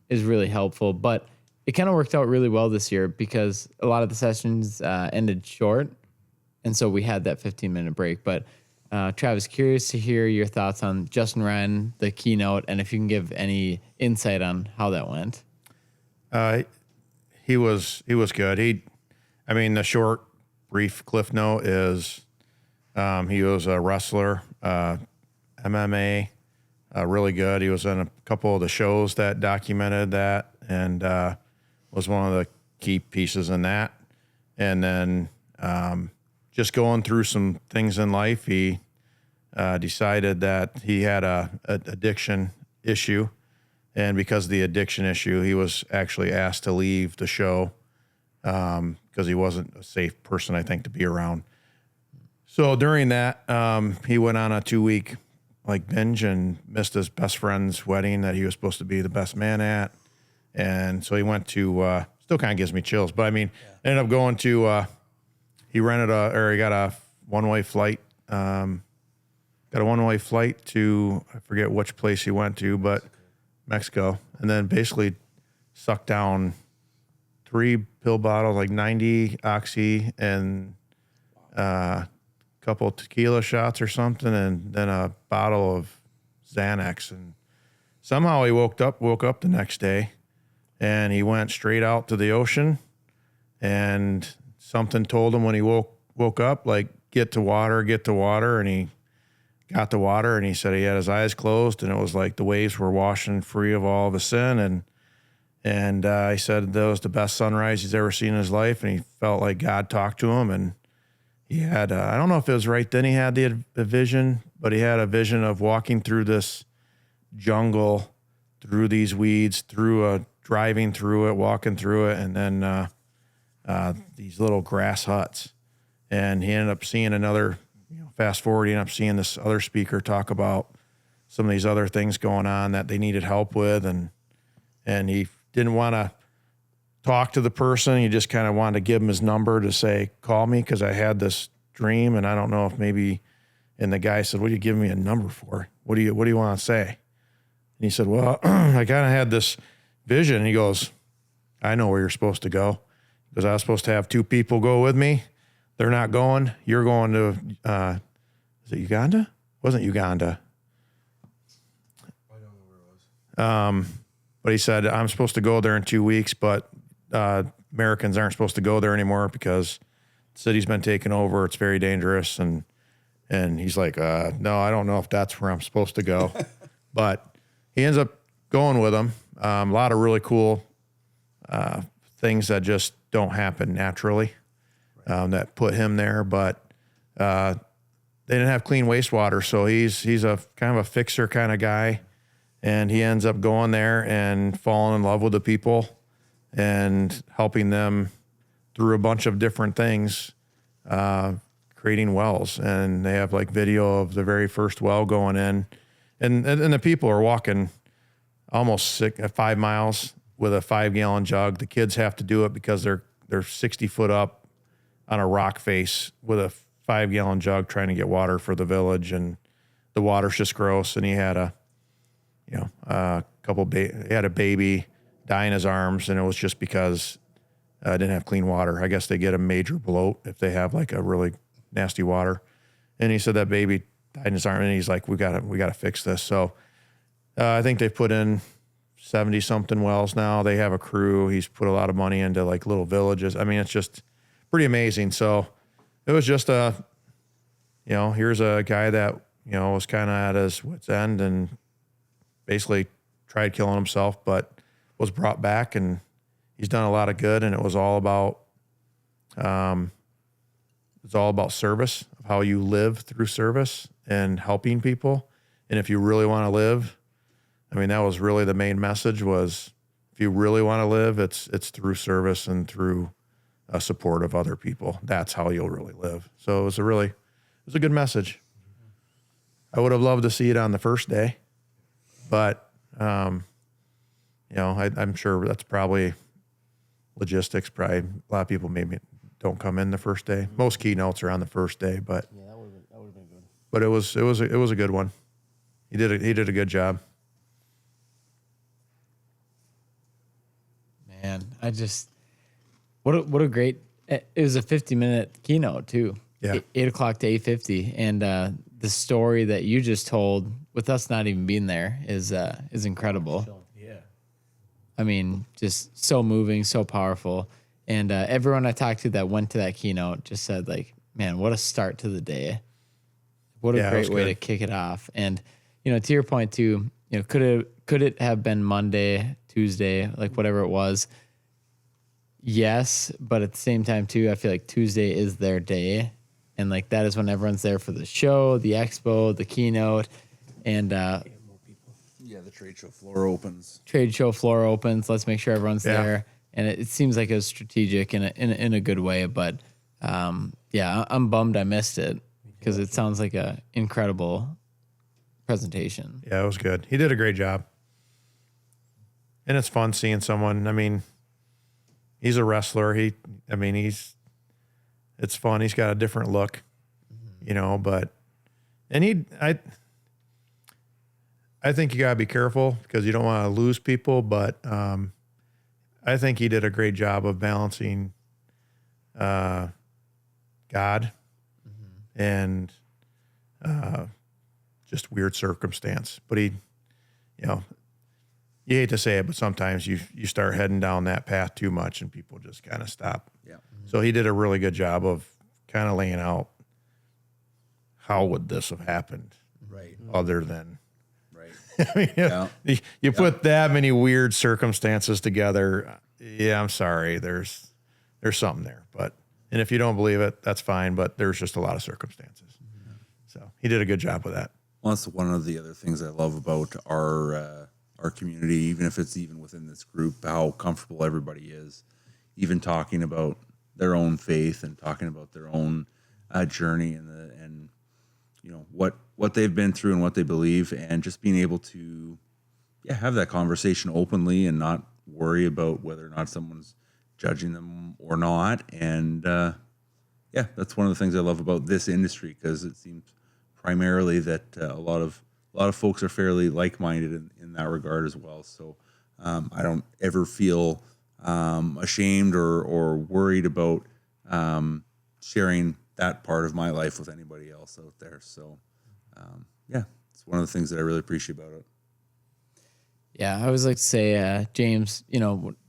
is really helpful. But it kind of worked out really well this year because a lot of the sessions ended short. And so we had that 15-minute break. But Travis, curious to hear your thoughts on Justin Wren, the keynote, and if you can give any insight on how that went. He was good. The short, brief cliff note is he was a wrestler, MMA, really good. He was in a couple of the shows that documented that and was one of the key pieces in that. And then just going through some things in life, he decided that he had a addiction issue. And because of the addiction issue, he was actually asked to leave the show because he wasn't a safe person, I think, to be around. So during that, he went on a 2-week binge and missed his best friend's wedding that he was supposed to be the best man at. And so he went to, still kind of gives me chills, but I mean, ended up going to, he got a one-way flight, to, I forget which place he went to, but Mexico, and then basically sucked down 3 pill bottles, 90 oxy and a couple of tequila shots or something, and then a bottle of Xanax. And somehow he woke up the next day, and he went straight out to the ocean, and something told him when he woke up, get to water, and he got the water, and he said he had his eyes closed, and it was like the waves were washing free of all of his sin. And he said that was the best sunrise he's ever seen in his life, and he felt like God talked to him. And he had, I don't know if it was right then he had the vision, but he had a vision of walking through this jungle, through these weeds, driving through it, walking through it, and then these little grass huts. And he ended up seeing fast forward, he ended up seeing this other speaker talk about some of these other things going on that they needed help with. And he didn't want to talk to the person. He just kind of wanted to give him his number to say, call me, because I had this dream. And I don't know if maybe, and the guy said, what are you giving me a number for? What do you want to say? And he said, well, I kind of had this vision. And he goes, I know where you're supposed to go, because I was supposed to have 2 people go with me. They're not going. You're going to, is it Uganda? Wasn't Uganda. I don't know where it was. But he said, I'm supposed to go there in 2 weeks, but Americans aren't supposed to go there anymore because the city's been taken over. It's very dangerous. And he's like, no, I don't know if that's where I'm supposed to go. But he ends up going with them. A lot of really cool things that just don't happen naturally. That put him there, but they didn't have clean wastewater, so he's a kind of a fixer kind of guy, and he ends up going there and falling in love with the people and helping them through a bunch of different things, creating wells. And they have video of the very first well going in, and the people are walking almost 5 miles with a 5-gallon jug. The kids have to do it because they're 60 foot up on a rock face with a 5-gallon jug trying to get water for the village, and the water's just gross. And he had he had a baby die in his arms, and it was just because I didn't have clean water. I guess they get a major bloat if they have a really nasty water. And he said that baby died in his arm, and he's like, we gotta fix this. So I think they've put in 70 something wells now. They have a crew. He's put a lot of money into like little villages. I mean, it's just pretty amazing. So it was just here's a guy that, was kind of at his wit's end and basically tried killing himself, but was brought back, and he's done a lot of good. And it was all about, service, of how you live through service and helping people. And if you really want to live, I mean, that was really the main message was, if you really want to live, it's through service and through support of other people. That's how you'll really live. So it was a good message. I would have loved to see it on the first day, but, I'm sure that's probably logistics. Probably a lot of people maybe don't come in the first day. Most keynotes are on the first day, but Yeah, that would have been good. but it was a good one. He did a good job. Man, what a great, it was a 50-minute keynote too. Yeah. 8 o'clock to 8:50. And the story that you just told with us not even being there is incredible. Yeah. I mean, just so moving, so powerful. And everyone I talked to that went to that keynote just said, like, man, what a start to the day. What a Yeah, it was great way good. to kick it off. And, to your point too, could it have been Monday, Tuesday, like whatever it was? Yes, but at the same time too, I feel like Tuesday is their day. And like that is when everyone's there for the show, the expo, the keynote, and Yeah, the trade show floor opens. trade show floor opens. Let's make sure everyone's Yeah. there. And it seems like it was strategic in a good way. But I'm bummed I missed it because it sounds like a incredible presentation. Yeah, it was good. He did a great job. And it's fun seeing someone. I mean, he's a wrestler. It's fun. He's got a different look, I think you gotta be careful because you don't want to lose people. But I think he did a great job of balancing God and just weird circumstance. But he, you hate to say it, but sometimes you start heading down that path too much and people just kind of stop. Yeah. So he did a really good job of kind of laying out how would this have happened Right. other than, Right. I mean, Yeah. you put that many weird circumstances together. Yeah, I'm sorry. There's something there, and if you don't believe it, that's fine. But there's just a lot of circumstances. So he did a good job with that. Well, that's one of the other things I love about our community, even if it's even within this group, how comfortable everybody is, even talking about their own faith and talking about their own journey and what they've been through and what they believe, and just being able to have that conversation openly and not worry about whether or not someone's judging them or not. And that's one of the things I love about this industry, because it seems primarily that a lot of folks are fairly like-minded in that regard as well. So I don't ever feel ashamed or worried about sharing that part of my life with anybody else out there. So it's one of the things that I really appreciate about it. Yeah, I always like to say, James,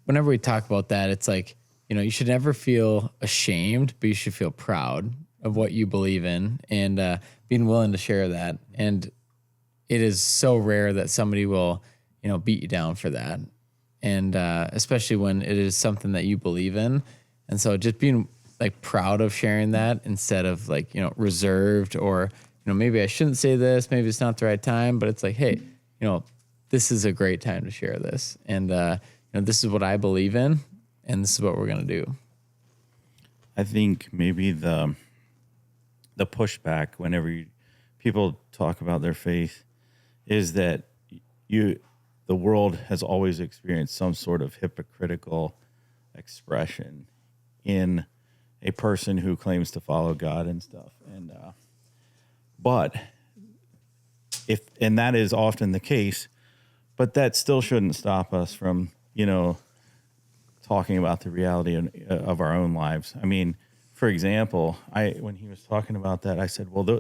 whenever we talk about that, it's like, you should never feel ashamed, but you should feel proud of what you believe in and being willing to share that. And it is so rare that somebody will, beat you down for that. And especially when it is something that you believe in. And so just being like proud of sharing that instead of like, reserved or, maybe I shouldn't say this, maybe it's not the right time, but it's like, hey, this is a great time to share this. And, this is what I believe in, and this is what we're going to do. I think maybe the pushback whenever people talk about their faith is that the world has always experienced some sort of hypocritical expression in a person who claims to follow God and stuff. And but that is often the case, but that still shouldn't stop us from, talking about the reality of our own lives. I mean, for example, when he was talking about that, I said, well,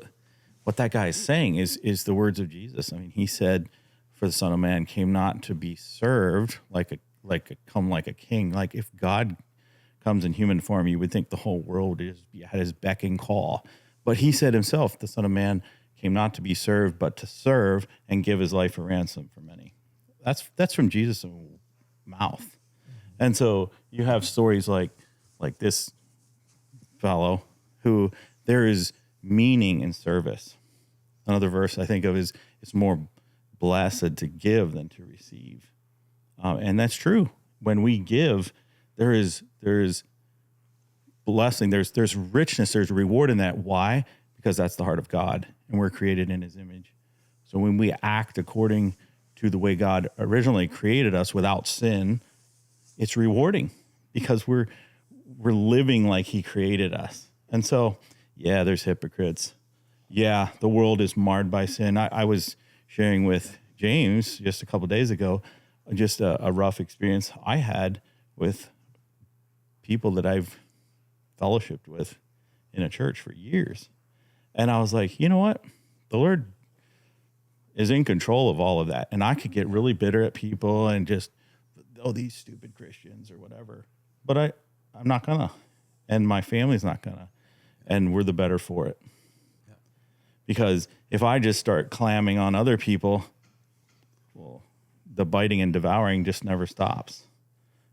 what that guy is saying is the words of Jesus. I mean, he said, for the Son of Man came not to be served like a king. Like if God comes in human form, you would think the whole world would just be at his beck and call. But he said himself, the Son of Man came not to be served, but to serve and give his life a ransom for many. That's from Jesus' mouth. And so you have stories like this fellow who there is meaning in service. Another verse I think of is it's more blessed to give than to receive. And that's true. When we give, there is blessing, there's richness, there's reward in that. Why? Because that's the heart of God, and we're created in his image. So when we act according to the way God originally created us without sin, it's rewarding because we're living like he created us. And so, yeah, there's hypocrites. Yeah, the world is marred by sin. I was sharing with James just a couple of days ago, just a rough experience I had with people that I've fellowshiped with in a church for years. And I was like, you know what? The Lord is in control of all of that. And I could get really bitter at people and just, oh, these stupid Christians or whatever. But I'm not gonna. And my family's not gonna. And we're the better for it. Yeah. Because if I just start clamming on other people, well, the biting and devouring just never stops.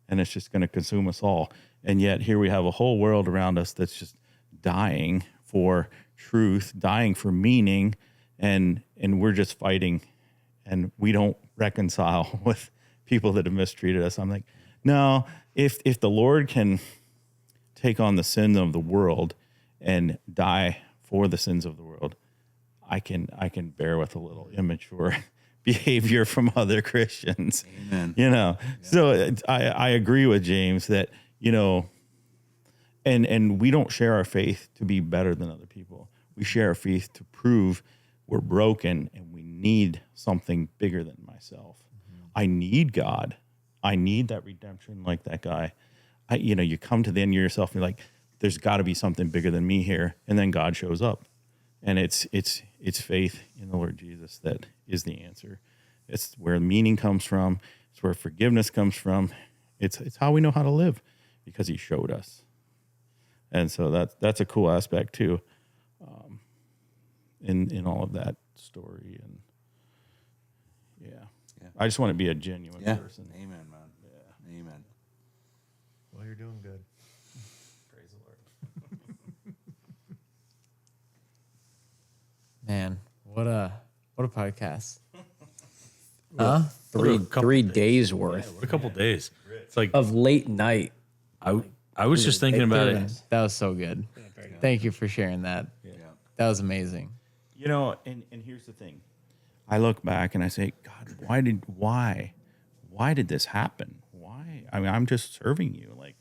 And it's just going to consume us all. And yet here we have a whole world around us that's just dying for truth, dying for meaning, and we're just fighting, and we don't reconcile with people that have mistreated us. I'm like, no, if the Lord can take on the sins of the world and die for the sins of the world, I can bear with a little immature behavior from other Christians. Amen. You know, so I agree with James that, you know, and we don't share our faith to be better than other people. We share our faith to prove we're broken and we need something bigger than myself. Mm-hmm. I need God. I need that redemption like that guy. You come to the end of yourself and you're like, there's got to be something bigger than me here. And then God shows up. And it's faith in the Lord Jesus that is the answer. It's where meaning comes from. It's where forgiveness comes from. It's how we know how to live because he showed us. And so that's a cool aspect too, in all of that story. And yeah. I just want to be a genuine person. Amen, man. Yeah. Amen. Well, you're doing good. Praise the Lord. Man, what a podcast. Huh? Three days worth What a couple days. It's like of late night. I was just thinking about it. That was so good. Thank you for sharing that. Yeah. That was amazing. You know, and here's the thing. I look back and I say, God, why did this happen? Why? I mean, I'm just serving you. Like,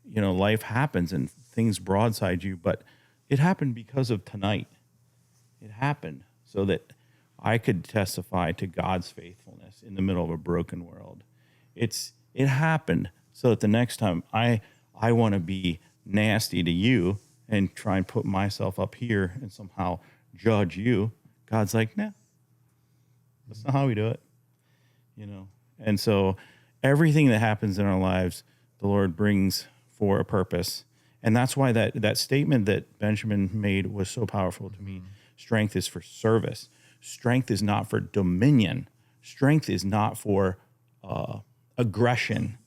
you know, life happens and things broadside you, but it happened because of tonight. It happened so that I could testify to God's faithfulness in the middle of a broken world. It happened so that the next time I want to be nasty to you and try and put myself up here and somehow judge you, God's like, nah, that's not how we do it, you know? And so everything that happens in our lives, the Lord brings for a purpose. And that's why that statement that Benjamin made was so powerful to me. Strength is for service. Strength is not for dominion. Strength is not for aggression.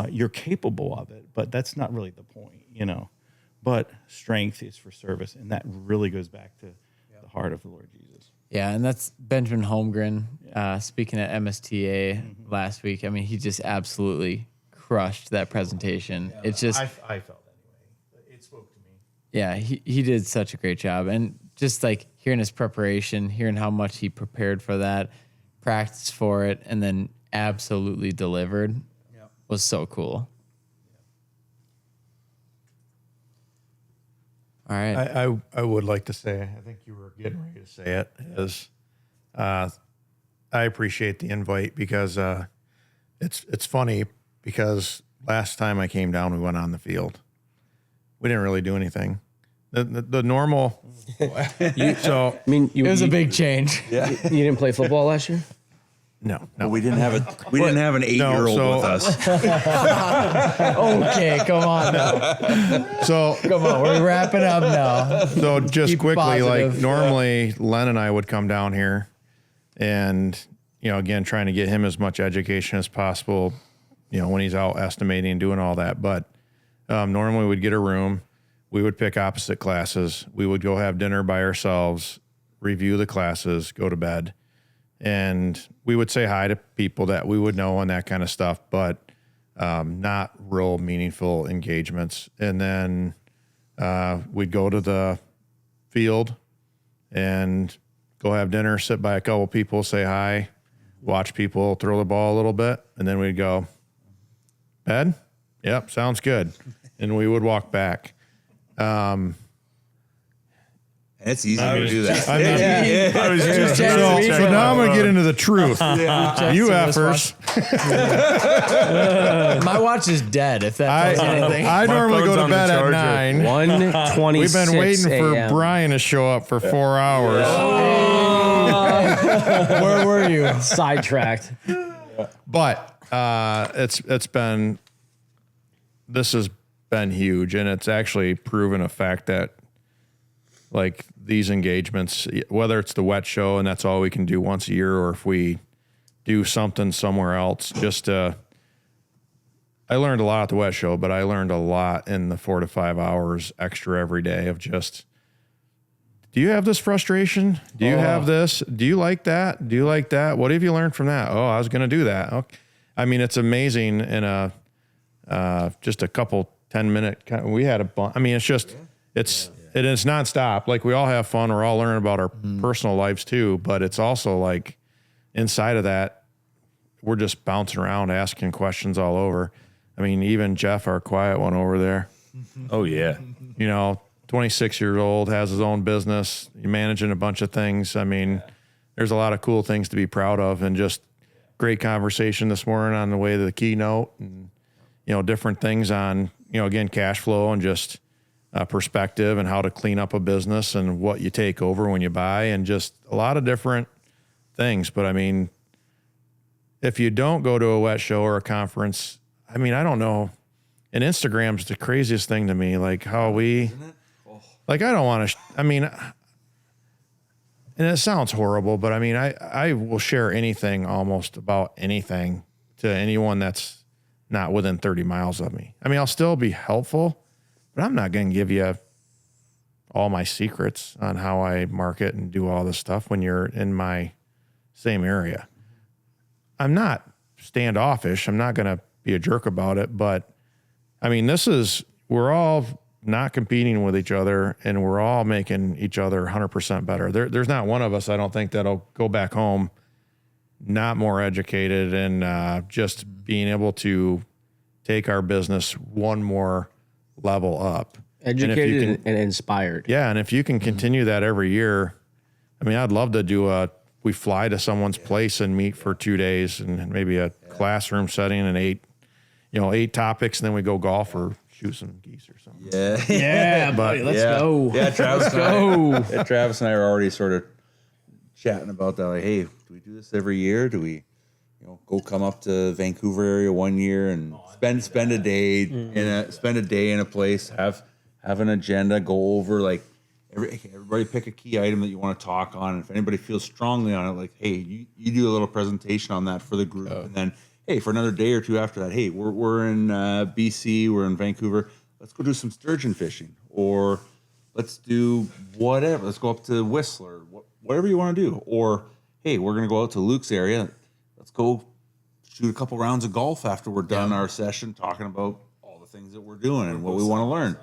You're capable of it, but that's not really the point, you know. But strength is for service, and that really goes back to the heart of the Lord Jesus. Yeah, and that's Benjamin Holmgren speaking at MSTA last week. I mean, he just absolutely crushed that presentation. It's just I felt anyway. It spoke to me. Yeah, he did such a great job. And just like hearing his preparation, hearing how much he prepared for that, practiced for it, and then absolutely delivered was so cool. All right. I would like to say, I think you were getting ready to say it, is I appreciate the invite because it's funny because last time I came down, we went on the field. We didn't really do anything. The normal. It was a big change. You didn't play football last year? No. We didn't have an 8-year-old so- with us. Okay, come on now. So Come on, we're wrapping up now. So just Keep quickly, like positive. normally Len and I would come down here and, again, trying to get him as much education as possible, when he's out estimating and doing all that. But normally we'd get a room, we would pick opposite classes. We would go have dinner by ourselves, review the classes, go to bed. And we would say hi to people that we would know and that kind of stuff, but not real meaningful engagements. And then we'd go to the field and go have dinner, sit by a couple people, say hi, watch people throw the ball a little bit, and then we'd go, bed? Yep, sounds good. And we would walk back. It's easy to do that. I mean, I was just Check so, this so now I'm going to get into the truth. You some have wristwatch. first. My watch is dead. If that tells anything. I normally go phone's to on the bed at charger. 9. 1:26 We've been waiting for a.m. Brian to show up for 4 hours. Where were you? Sidetracked. But this has been huge, and it's actually proven a fact that like these engagements, whether it's the WWETT show and that's all we can do once a year, or if we do something somewhere else, I learned a lot at the WWETT show, but I learned a lot in the 4 to 5 hours extra every day of just, do you have this frustration? Do you have this? Do you like that? Do you like that? What have you learned from that? Oh, I was going to do that. Okay. I mean, it's amazing in just a couple 10-minute, we had a bunch. I mean, it's just, it's nonstop. Like we all have fun. We're all learning about our personal lives too, but it's also like inside of that, we're just bouncing around, asking questions all over. I mean, even Jeff, our quiet one over there, Oh yeah. 26 years old, has his own business, managing a bunch of things. I mean, there's a lot of cool things to be proud of, and just great conversation this morning on the way to the keynote, and, different things on, again, cash flow and just perspective and how to clean up a business and what you take over when you buy, and just a lot of different things. But I mean, if you don't go to a WWETT show or a conference, I mean, I don't know. And Instagram's the craziest thing to me. Like how I don't want to, and it sounds horrible, but I mean, I will share anything, almost about anything, to anyone that's not within 30 miles of me. I mean, I'll still be helpful, but I'm not going to give you all my secrets on how I market and do all this stuff when you're in my same area. I'm not standoffish. I'm not going to be a jerk about it, but I mean, we're all not competing with each other, and we're all making each other 100% better. There's not one of us, I don't think, that'll go back home not more educated and just being able to take our business one more level up. Educated and inspired. Yeah, and if you can continue that every year, I mean, I'd love to we fly to someone's place and meet for 2 days, and maybe a classroom setting and 8 topics, and then we go golf or shoot some geese or something. Yeah. Yeah, buddy, let's go. Yeah, Travis and I are already sort of chatting about that. Like, hey, do we do this every year? Do we, go come up to Vancouver area one year and spend a day in a place, have an agenda, go over like everybody pick a key item that you want to talk on. And if anybody feels strongly on it, like, hey, you do a little presentation on that for the group, and then, hey, for another day or two after that, hey, we're in BC, we're in Vancouver, let's go do some sturgeon fishing, or let's do whatever. Let's go up to Whistler, whatever you want to do. Or, hey, we're going to go out to Luke's area. Let's go shoot a couple rounds of golf after we're done our session, talking about all the things that we're doing and what we want to learn.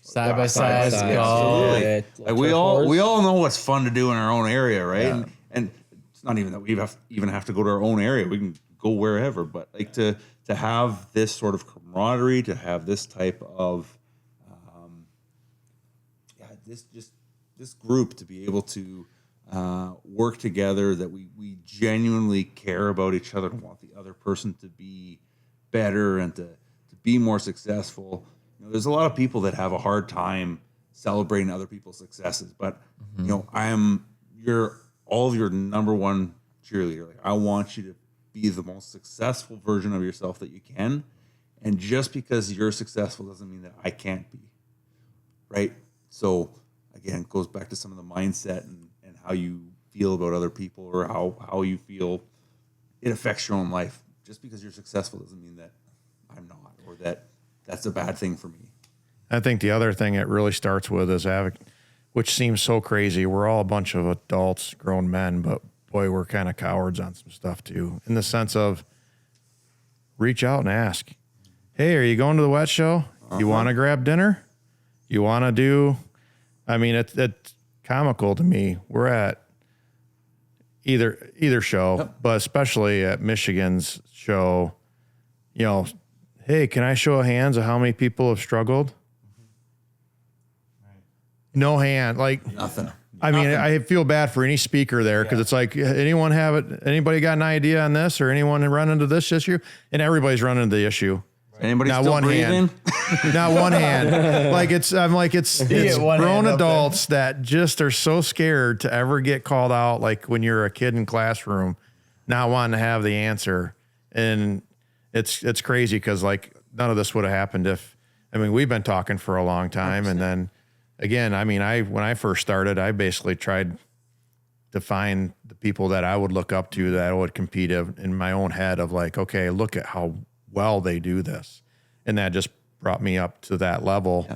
Side by side, Absolutely. Like we all know what's fun to do in our own area, right? Yeah. And it's not even that we even have to go to our own area. We can go wherever, but like to have this sort of camaraderie, to have this type of this group to be able to work together, that we genuinely care about each other and want the other person to be better and to be more successful. There's a lot of people that have a hard time celebrating other people's successes, but I am all of your number one cheerleader. Like, I want you to be the most successful version of yourself that you can. And just because you're successful doesn't mean that I can't be. Right? So again, it goes back to some of the mindset and how you feel about other people, or how you feel it affects your own life. Just because you're successful doesn't mean that I'm not, or that that's a bad thing for me. I think the other thing it really starts with is which seems so crazy. We're all a bunch of adults, grown men, but boy, we're kind of cowards on some stuff too, in the sense of reach out and ask, hey, are you going to the WWETT show? You want to grab dinner? You want to do, I mean, it's comical to me. We're at either show, but especially at Michigan's show, you know, hey, can I show of hands of how many people have struggled? No hand, like Nothing. I mean, I feel bad for any speaker there because it's like, anybody got an idea on this, or anyone run into this issue? And everybody's running into the issue. Anybody Not still one breathing? hand. Not one hand. It's get one grown hand up adults that just are so scared to ever get called out. Like when you're a kid in classroom, not wanting to have the answer. And it's crazy because like none of this would have happened we've been talking for a long time. 100%. And then again, when I first started, I basically tried to find the people that I would look up to, that I would compete in my own head of like, okay, look at how well they do this. And that just brought me up to that level,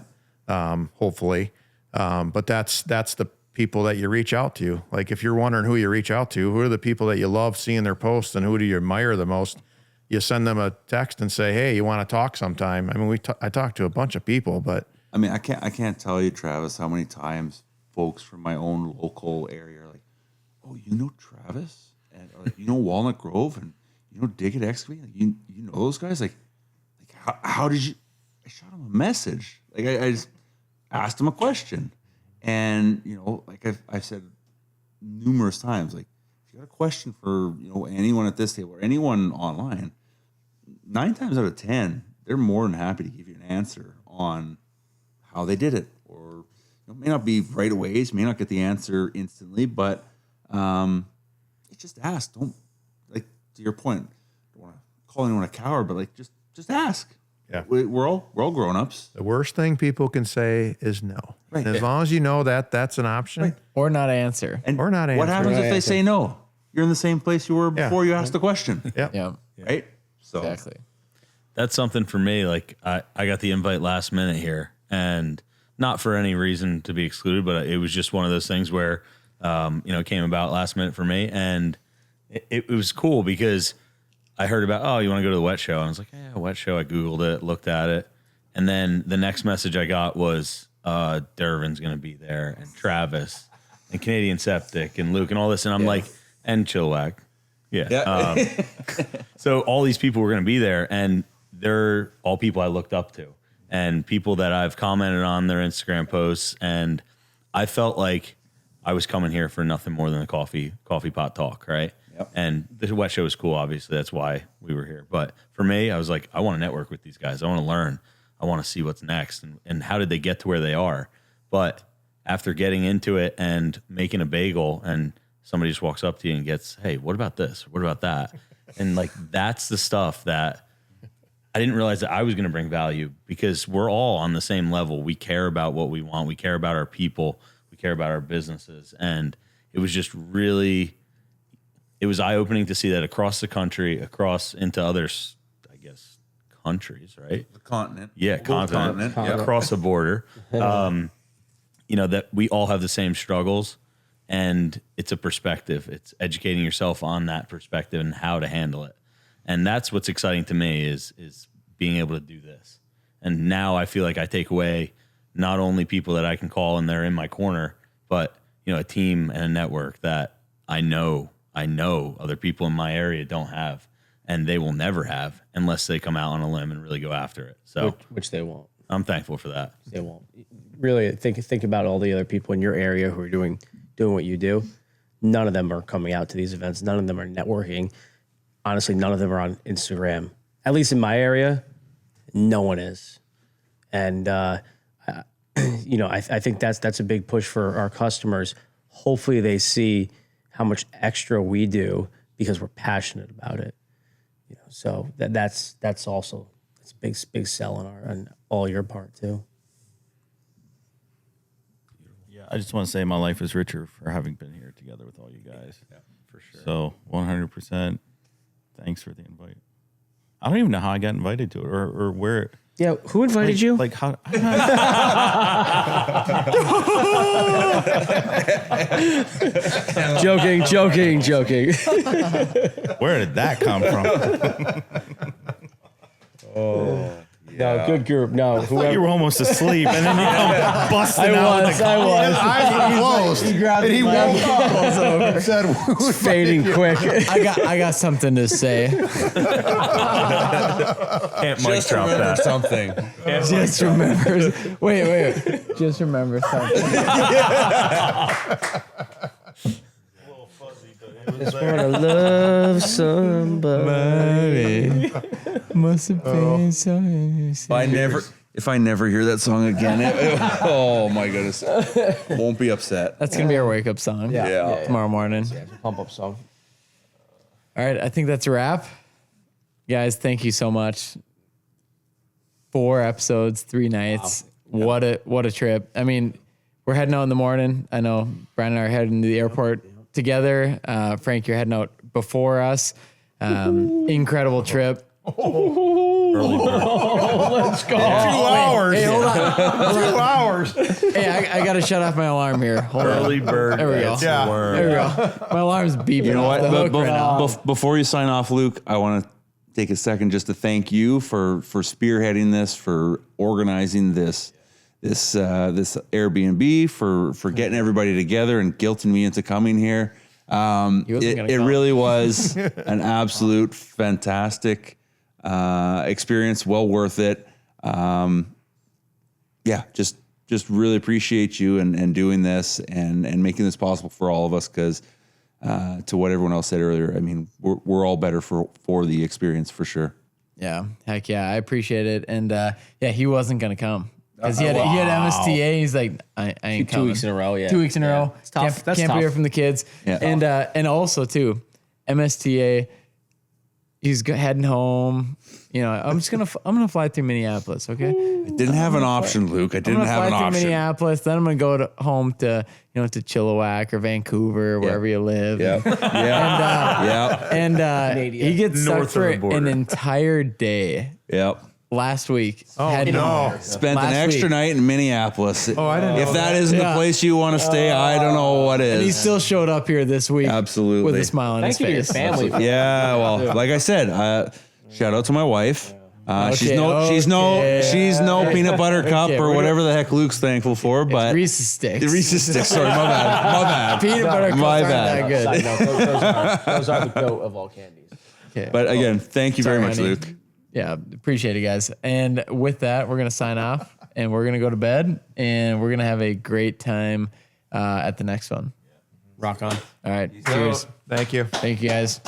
hopefully. But that's the people that you reach out to. Like if you're wondering who you reach out to, who are the people that you love seeing their posts and who do you admire the most? You send them a text and say, hey, you want to talk sometime? I mean, I talked to a bunch of people, but I mean, I can't tell you, Travis, how many times folks from my own local area are like, oh, you know Travis? And like, you know Walnut Grove, and you know Dig It Excavate? Like, you know those guys? Like how did you? I shot him a message. Like I just asked him a question, and you know, like I've said numerous times, like if you got a question for anyone at this table or anyone online, 9 times out of 10, they're more than happy to give you an answer on how they did it, or it may not be right away, may not get the answer instantly, but just ask. Don't, like, to your point, don't want to call anyone a coward, but like just ask. Yeah, we're all grown-ups. The worst thing people can say is no. Right. And as long as you know that that's an option, Right. Or not answer. And Or not what answer. happens if Right. they say no? You're in the same place you were before you asked the question. Yeah, Right? So exactly. That's something for me. Like I got the invite last minute here, and not for any reason to be excluded, but it was just one of those things where, it came about last minute for me. And it was cool because I heard about, oh, you want to go to the WWETT show? And I was like, yeah, WWETT show. I Googled it, looked at it. And then the next message I got was, Dervin's going to be there, and Travis and Canadian Septic and Luke and all this. And I'm like, and Chilliwack. Yeah. So all these people were going to be there, and they're all people I looked up to and people that I've commented on their Instagram posts. And I felt like I was coming here for nothing more than a coffee pot talk. Right. Yep. And the WWETT show was cool. Obviously that's why we were here. But for me, I was like, I want to network with these guys. I want to learn. I want to see what's next. And how did they get to where they are? But after getting into it and making a bagel, and somebody just walks up to you and gets, hey, what about this? What about that? And like, that's the stuff that I didn't realize that I was going to bring value, because we're all on the same level. We care about what we want. We care about our people. We care about our businesses. And it was just really, it was eye-opening to see that across the country, across into others, I guess, countries, right? the continent. Yeah, continent. Yeah. Across the border. That we all have the same struggles, and it's a perspective. It's educating yourself on that perspective and how to handle it. And that's what's exciting to me is being able to do this. And now I feel like I take away not only people that I can call and they're in my corner, but a team and a network that I know other people in my area don't have, and they will never have unless they come out on a limb and really go after it. So Which they won't. I'm thankful for that. They won't. Really think about all the other people in your area who are doing what you do. None of them are coming out to these events. None of them are networking. Honestly, none of them are on Instagram. At least in my area, no one is. And I think that's a big push for our customers. Hopefully, they see how much extra we do because we're passionate about it. You know, so that's also it's a big sell on all your part too. Yeah, I just want to say my life is richer for having been here together with all you guys. Yeah, for sure. So 100%. Thanks for the invite. I don't even know how I got invited to it or where. Yeah, who invited you? Like how? Joking. Where did that come from? No, good group. No, whoever. You were almost asleep, and then you come busting out. I was. Eyes were closed. grabbed And he the woke mic. up and said, It's fading quick. I got something to say. Can't mic drop that. something. Just remember. Wait. Just remember something. Just wanna love somebody. Must have been something. If I never hear that song again, oh my goodness, won't be upset. That's gonna be our wake up song. Yeah. Tomorrow morning. Yeah, it's a pump up song. All right, I think that's a wrap. Guys, thank you so much. 4 episodes, 3 nights. Wow. What a trip. I mean, we're heading out in the morning. I know Brian and I are heading to the airport together. Frank, you're heading out before us. Incredible trip. Let's go. 2 hours. Hey, hold on. 2 hours. Hey, I got to shut off my alarm here. Hold on. Early bird. There we go. gets the Yeah. worm. There we go. My alarm's beeping. You know off what? the hook right now. Before you sign off, Luke, I want to take a second just to thank you for spearheading this, for organizing this Airbnb, for getting everybody together and guilting me into coming here. It really was an absolute fantastic experience. Well worth it. Just really appreciate you and doing this and making this possible for all of us. Because to what everyone else said earlier, I mean, we're all better for the experience for sure. Yeah, heck yeah, I appreciate it. And he wasn't gonna come because he had MSTA. He's like, I ain't 2 coming. weeks in a row. Yeah, 2 weeks in a row. It's tough. That's can't tough. be here from the kids. Yeah. And also too, MSTA. He's heading home. You know, I'm gonna fly through Minneapolis. Okay. I didn't have an option, Luke. I I'm didn't gonna have fly an through option. Minneapolis. Then I'm gonna go home to Chilliwack or Vancouver, wherever you live. Yeah. Yeah. And he gets stuck North of for the border. an entire day Yep. last week. Oh, Heading no. home. Spent Last an extra week. night in Minneapolis. Oh, I didn't If know that isn't the Yeah. place you want to stay, I don't know what is. And he still showed up here this week. Absolutely. With a smile on Thank you to your his face. family. Yeah, well, like I said, shout out to my wife. She's Okay, no peanut butter cup Okay, or we're whatever the heck Luke's thankful for, but Reese's sticks. the Reese's sticks. Sorry, my bad. Peanut butter cups My aren't bad. that good. Side note, those are the goat of all candies. Okay. But again, thank you very Sorry, much, honey. Luke. Yeah, appreciate it, guys. And with that, we're gonna sign off, and we're gonna go to bed, and we're gonna have a great time at the next one. Rock on. All right. Cheers. Thank you. Thank you, guys.